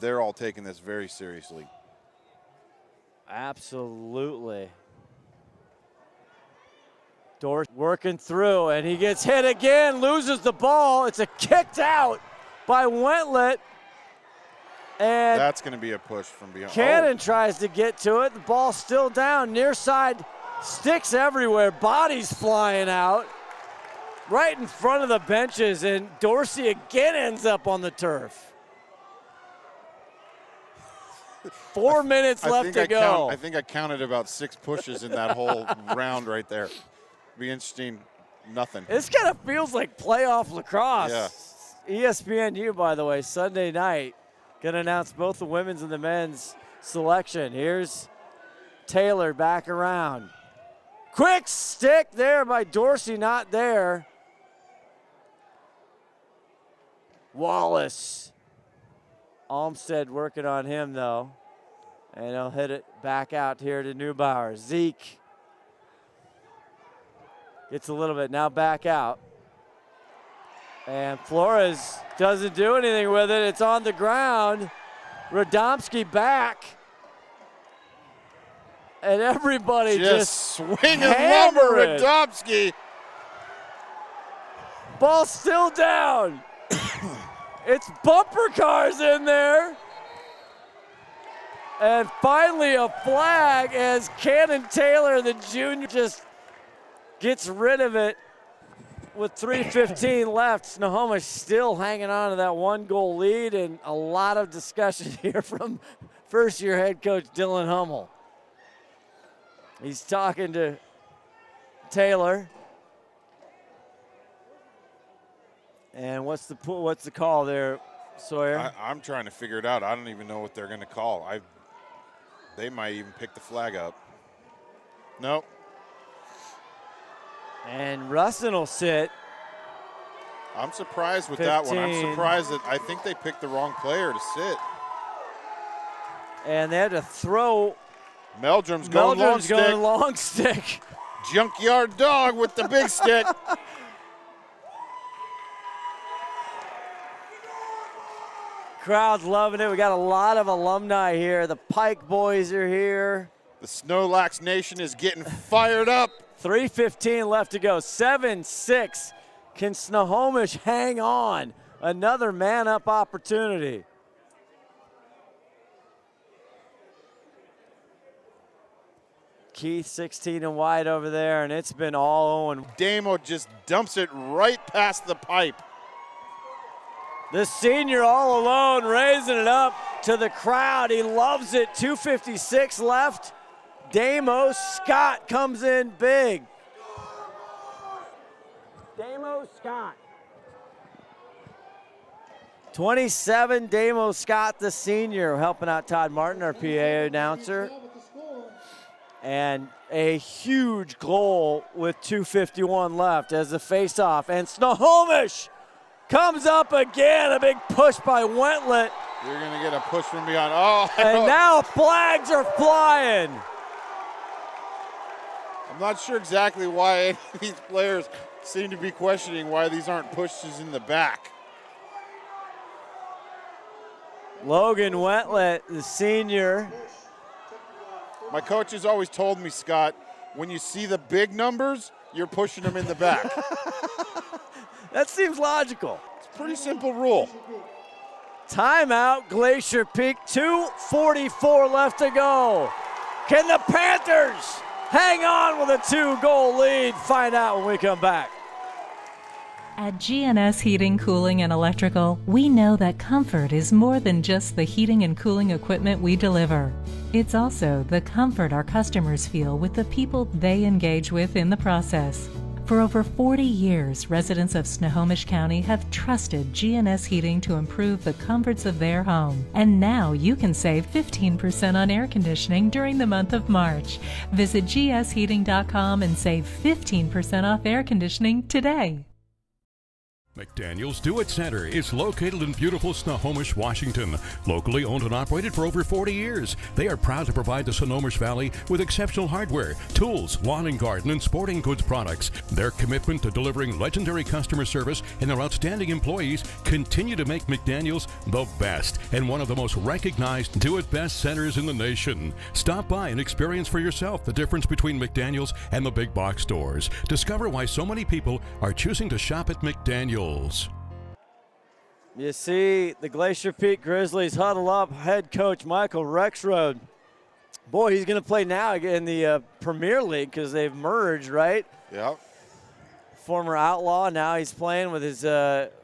They're all taking this very seriously. Absolutely. Dorsey working through, and he gets hit again, loses the ball. It's a kicked out by Wentlet. And that's going to be a push from behind. Cannon tries to get to it. The ball's still down. Near side, sticks everywhere. Bodies flying out. Right in front of the benches, and Dorsey again ends up on the turf. 4 minutes left to go. I think I counted about 6 pushes in that whole round right there. Be interesting. Nothing. This kind of feels like playoff lacrosse. Yeah. ESPNU, by the way, Sunday night. Going to announce both the women's and the men's selection. Here's Taylor back around. Quick stick there by Dorsey, not there. Wallace. Olmsted working on him, though. And he'll hit it back out here to Neubauer. Zeke gets a little bit, now back out. And Flores doesn't do anything with it. It's on the ground. Radomski back. And everybody just swinging lumber, Radomski. Ball still down. It's bumper cars in there. And finally a flag as Cannon Taylor, the junior, just gets rid of it with 3:15 left. Snohomish still hanging on to that 1-goal lead, and a lot of discussion here from first-year head coach Dylan Hummel. He's talking to Taylor. And what's the call there, Sawyer? I'm trying to figure it out. I don't even know what they're going to call. They might even pick the flag up. Nope. And Rustin will sit. I'm surprised with 15. that one. I'm surprised that I think they picked the wrong player to sit. And they had to throw. Meldrum's going long stick. Junkyard dog with the big stick. Crowd's loving it. We got a lot of alumni here. The Pike boys are here. The Snowlax Nation is getting fired up. 3:15 left to go. 7-6. Can Snohomish hang on? Another man-up opportunity. Keith 16 and wide over there, and it's been all Owen. Damo just dumps it right past the pipe. The senior all alone, raising it up to the crowd. He loves it. 2:56 left. Damo Scott comes in big. Damo Scott. 27, Damo Scott, the senior, helping out Todd Martin, our PA announcer. And a huge goal with 2:51 left as the face-off. And Snohomish comes up again. A big push by Wentlet. You're going to get a push from beyond. Oh, and now flags are flying. I'm not sure exactly why any of these players seem to be questioning why these aren't pushes in the back. Logan Wentlet, the senior. My coach has always told me, Scott, when you see the big numbers, you're pushing them in the back. That seems logical. It's a pretty simple rule. Timeout, Glacier Peak, 2:44 left to go. Can the Panthers hang on with a 2-goal lead? Find out when we come back. At GNS Heating, Cooling, and Electrical, we know that comfort is more than just the heating and cooling equipment we deliver. It's also the comfort our customers feel with the people they engage with in the process. For over 40 years, residents of Snohomish County have trusted GNS Heating to improve the comforts of their home. And now you can save 15% on air conditioning during the month of March. Visit gsheating.com and save 15% off air conditioning today. McDaniel's Do-It Center is located in beautiful Snohomish, Washington. Locally owned and operated for over 40 years, they are proud to provide the Snohomish Valley with exceptional hardware, tools, lawn and garden, and sporting goods products. Their commitment to delivering legendary customer service and their outstanding employees continue to make McDaniel's the best and one of the most recognized do-it-best centers in the nation. Stop by and experience for yourself the difference between McDaniel's and the big box stores. Discover why so many people are choosing to shop at McDaniel's. You see the Glacier Peak Grizzlies huddle up. Head coach Michael Rexroad. Boy, he's going to play now in the Premier League because they've merged, right? Yep. Former Outlaw, now he's playing with his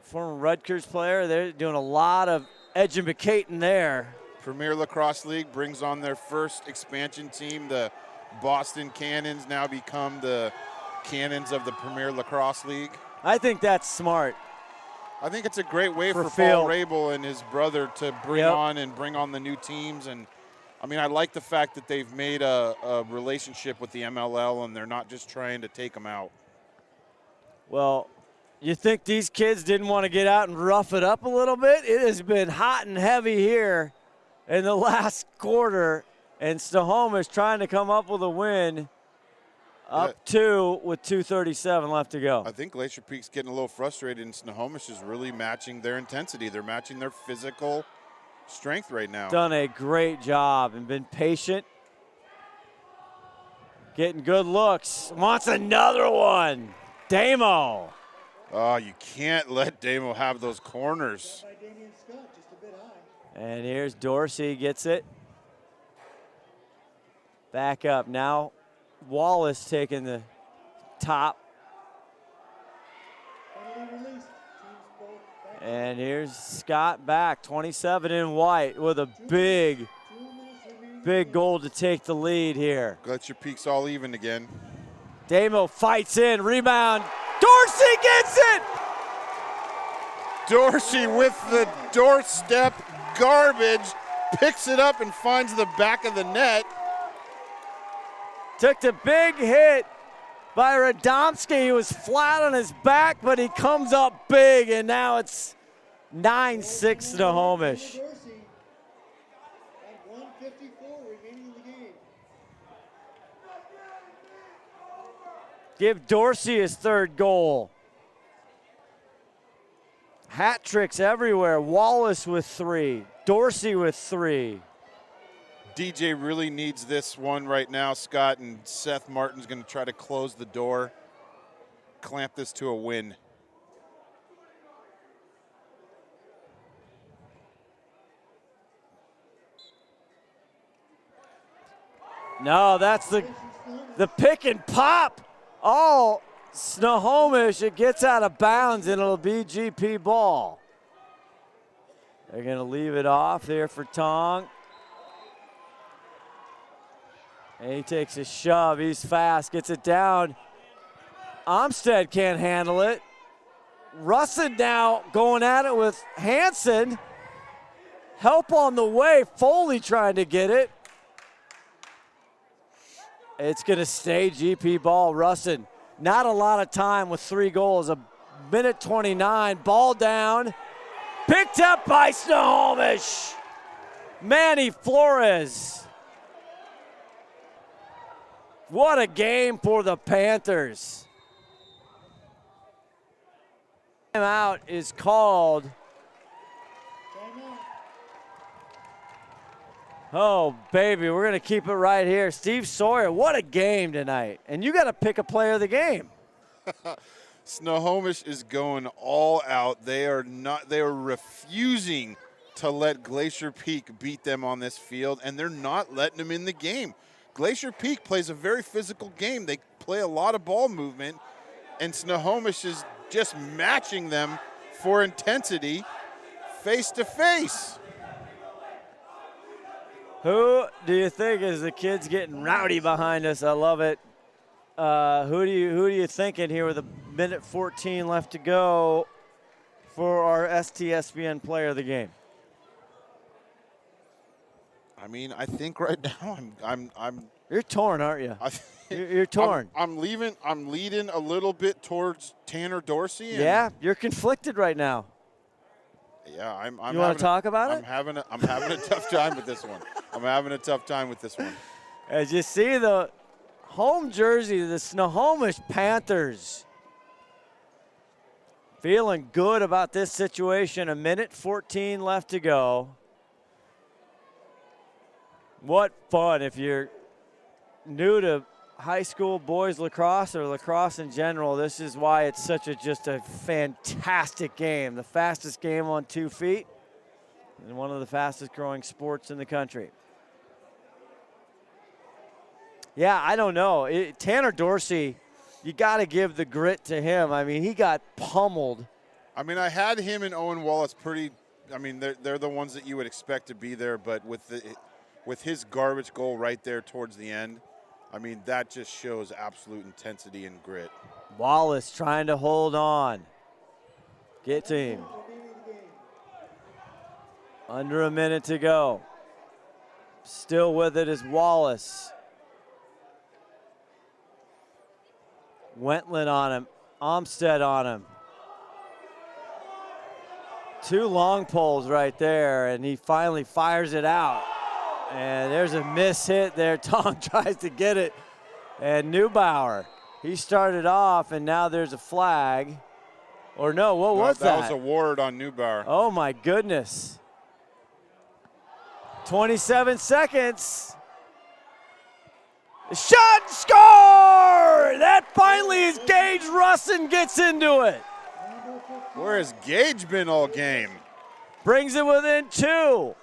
former Rutgers player. They're doing a lot of educating there. Premier Lacrosse League brings on their first expansion team. The Boston Cannons now become the Cannons of the Premier Lacrosse League. I think that's smart. I think it's a great way for Phil Paul Rabel and his brother to bring on the new teams. And I mean, I like the fact that they've made a relationship with the MLL and they're not just trying to take them out. Well, you think these kids didn't want to get out and rough it up a little bit? It has been hot and heavy here in the last quarter, and Snohomish trying to come up with a win. Up 2 with 2:37 left to go. I think Glacier Peak's getting a little frustrated, and Snohomish is really matching their intensity. They're matching their physical strength right now. Done a great job and been patient. Getting good looks. Wants another one. Damo. Oh, you can't let Damo have those corners. And here's Dorsey, gets it. Back up now. Wallace taking the top. And here's Scott back, 27 in white with a big goal to take the lead here. Glacier Peak's all even again. Damo fights in, rebound. Dorsey gets it! Dorsey with the doorstep garbage, picks it up and finds the back of the net. Took the big hit by Radomski. He was flat on his back, but he comes up big, and now it's 9-6 Snohomish. Give Dorsey his third goal. Hat tricks everywhere. Wallace with 3. Dorsey with 3. DJ really needs this one right now, Scott, and Seth Martin's going to try to close the door, clamp this to a win. No, that's the pick and pop. Oh, Snohomish, it gets out of bounds, and it'll be GP ball. They're going to leave it off here for Tong. And he takes a shove. He's fast, gets it down. Armstead can't handle it. Russin now going at it with Hansen. Help on the way. Foley trying to get it. It's going to stay GP ball. Russin, not a lot of time with 3 goals. A minute 29. Ball down. Picked up by Snohomish. Manny Flores. What a game for the Panthers. Timeout is called. Oh, baby, we're going to keep it right here. Steve Sawyer, what a game tonight. And you got to pick a player of the game. Snohomish is going all out. They are refusing to let Glacier Peak beat them on this field, and they're not letting them in the game. Glacier Peak plays a very physical game. They play a lot of ball movement, and Snohomish is just matching them for intensity face to face. Who do you think is the kids getting rowdy behind us? I love it. Who do you thinking here with a minute 14 left to go for our STSPN player of the game? I mean, I think right now I'm. You're torn, aren't you? You're torn. I'm leading a little bit towards Tanner Dorsey. Yeah, you're conflicted right now. Yeah, I'm. You want to talk about it? I'm having a tough time with this one. I'm having a tough time with this one. As you see the home jersey of the Snohomish Panthers. Feeling good about this situation. A minute 14 left to go. What fun if you're new to high school boys lacrosse or lacrosse in general. This is why it's such just a fantastic game. The fastest game on 2 feet and one of the fastest growing sports in the country. Yeah, I don't know. Tanner Dorsey, you got to give the grit to him. I mean, he got pummeled. I mean, I had him and Owen Wallace pretty. I mean, they're the ones that you would expect to be there, but with his garbage goal right there towards the end, I mean, that just shows absolute intensity and grit. Wallace trying to hold on. Get to him. Under a minute to go. Still with it is Wallace. Wentland on him. Armstead on him. 2 long poles right there, and he finally fires it out. And there's a miss hit there. Tong tries to get it. And Neubauer, he started off, and now there's a flag. Or no, what was that? That was a ward on Neubauer. Oh, my goodness. 27 seconds. Shot, score! That finally is Gage Russin gets into it. Where has Gage been all game? Brings it within 2.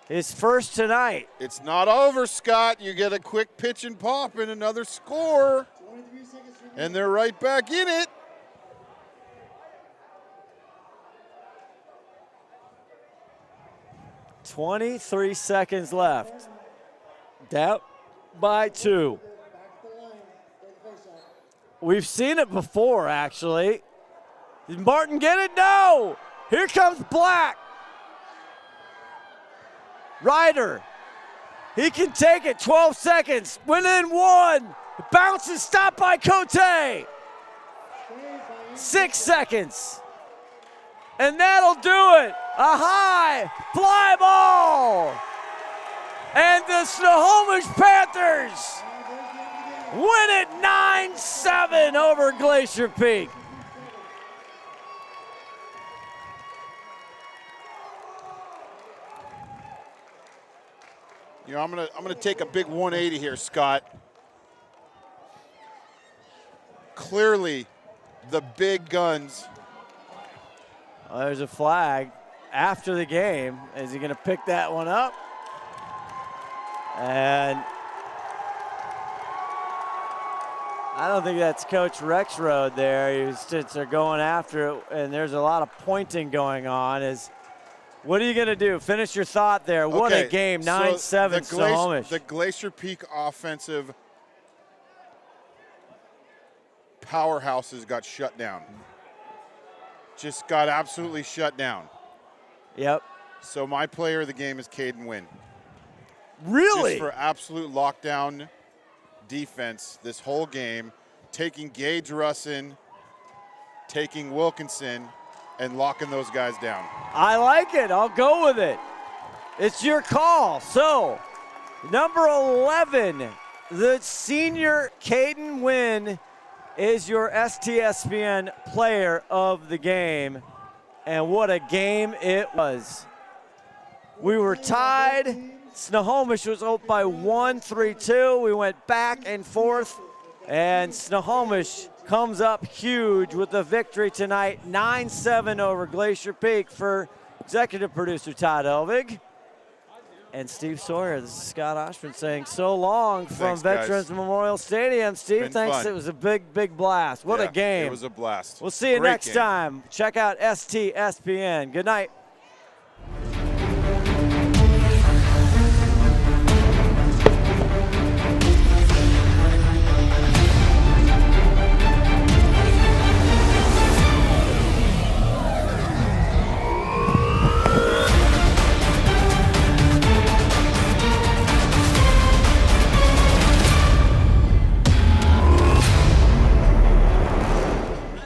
His first tonight. It's not over, Scott. You get a quick pitch and pop and another score. And they're right back in it. 23 seconds left. Down by 2. We've seen it before, actually. Did Martin get it? No! Here comes Black. Ryder. He can take it. 12 seconds. Within 1. Bounces, stopped by Cote. 6 seconds. And that'll do it. A high fly ball. And the Snohomish Panthers win it 9-7 over Glacier Peak. You know, I'm gonna take a big 180 here, Scott. Clearly, the big guns. Well, there's a flag after the game. Is he going to pick that one up? And I don't think that's Coach Rexroad there. They're going after it, and there's a lot of pointing going on. What are you going to do? Finish your thought there. What a game, 9-7 Snohomish. The Glacier Peak offensive powerhouses got shut down. Just got absolutely shut down. Yep. So my player of the game is Caden Wynn. Really? Just for absolute lockdown defense this whole game, taking Gage Russin, taking Wilkinson, and locking those guys down. I like it. I'll go with it. It's your call. So, number 11, the senior Caden Wynn is your STSPN player of the game. And what a game it was. We were tied. Snohomish was up by 1, 3-2. We went back and forth. And Snohomish comes up huge with the victory tonight, 9-7 over Glacier Peak. For executive producer Todd Elvig and Steve Sawyer, this is Scott Oshman saying so long from Veterans Memorial Stadium. Steve, thanks. Fun. It was a big blast. What a game. It was a blast. We'll see you Great next game. time. Check out STSPN. Good night.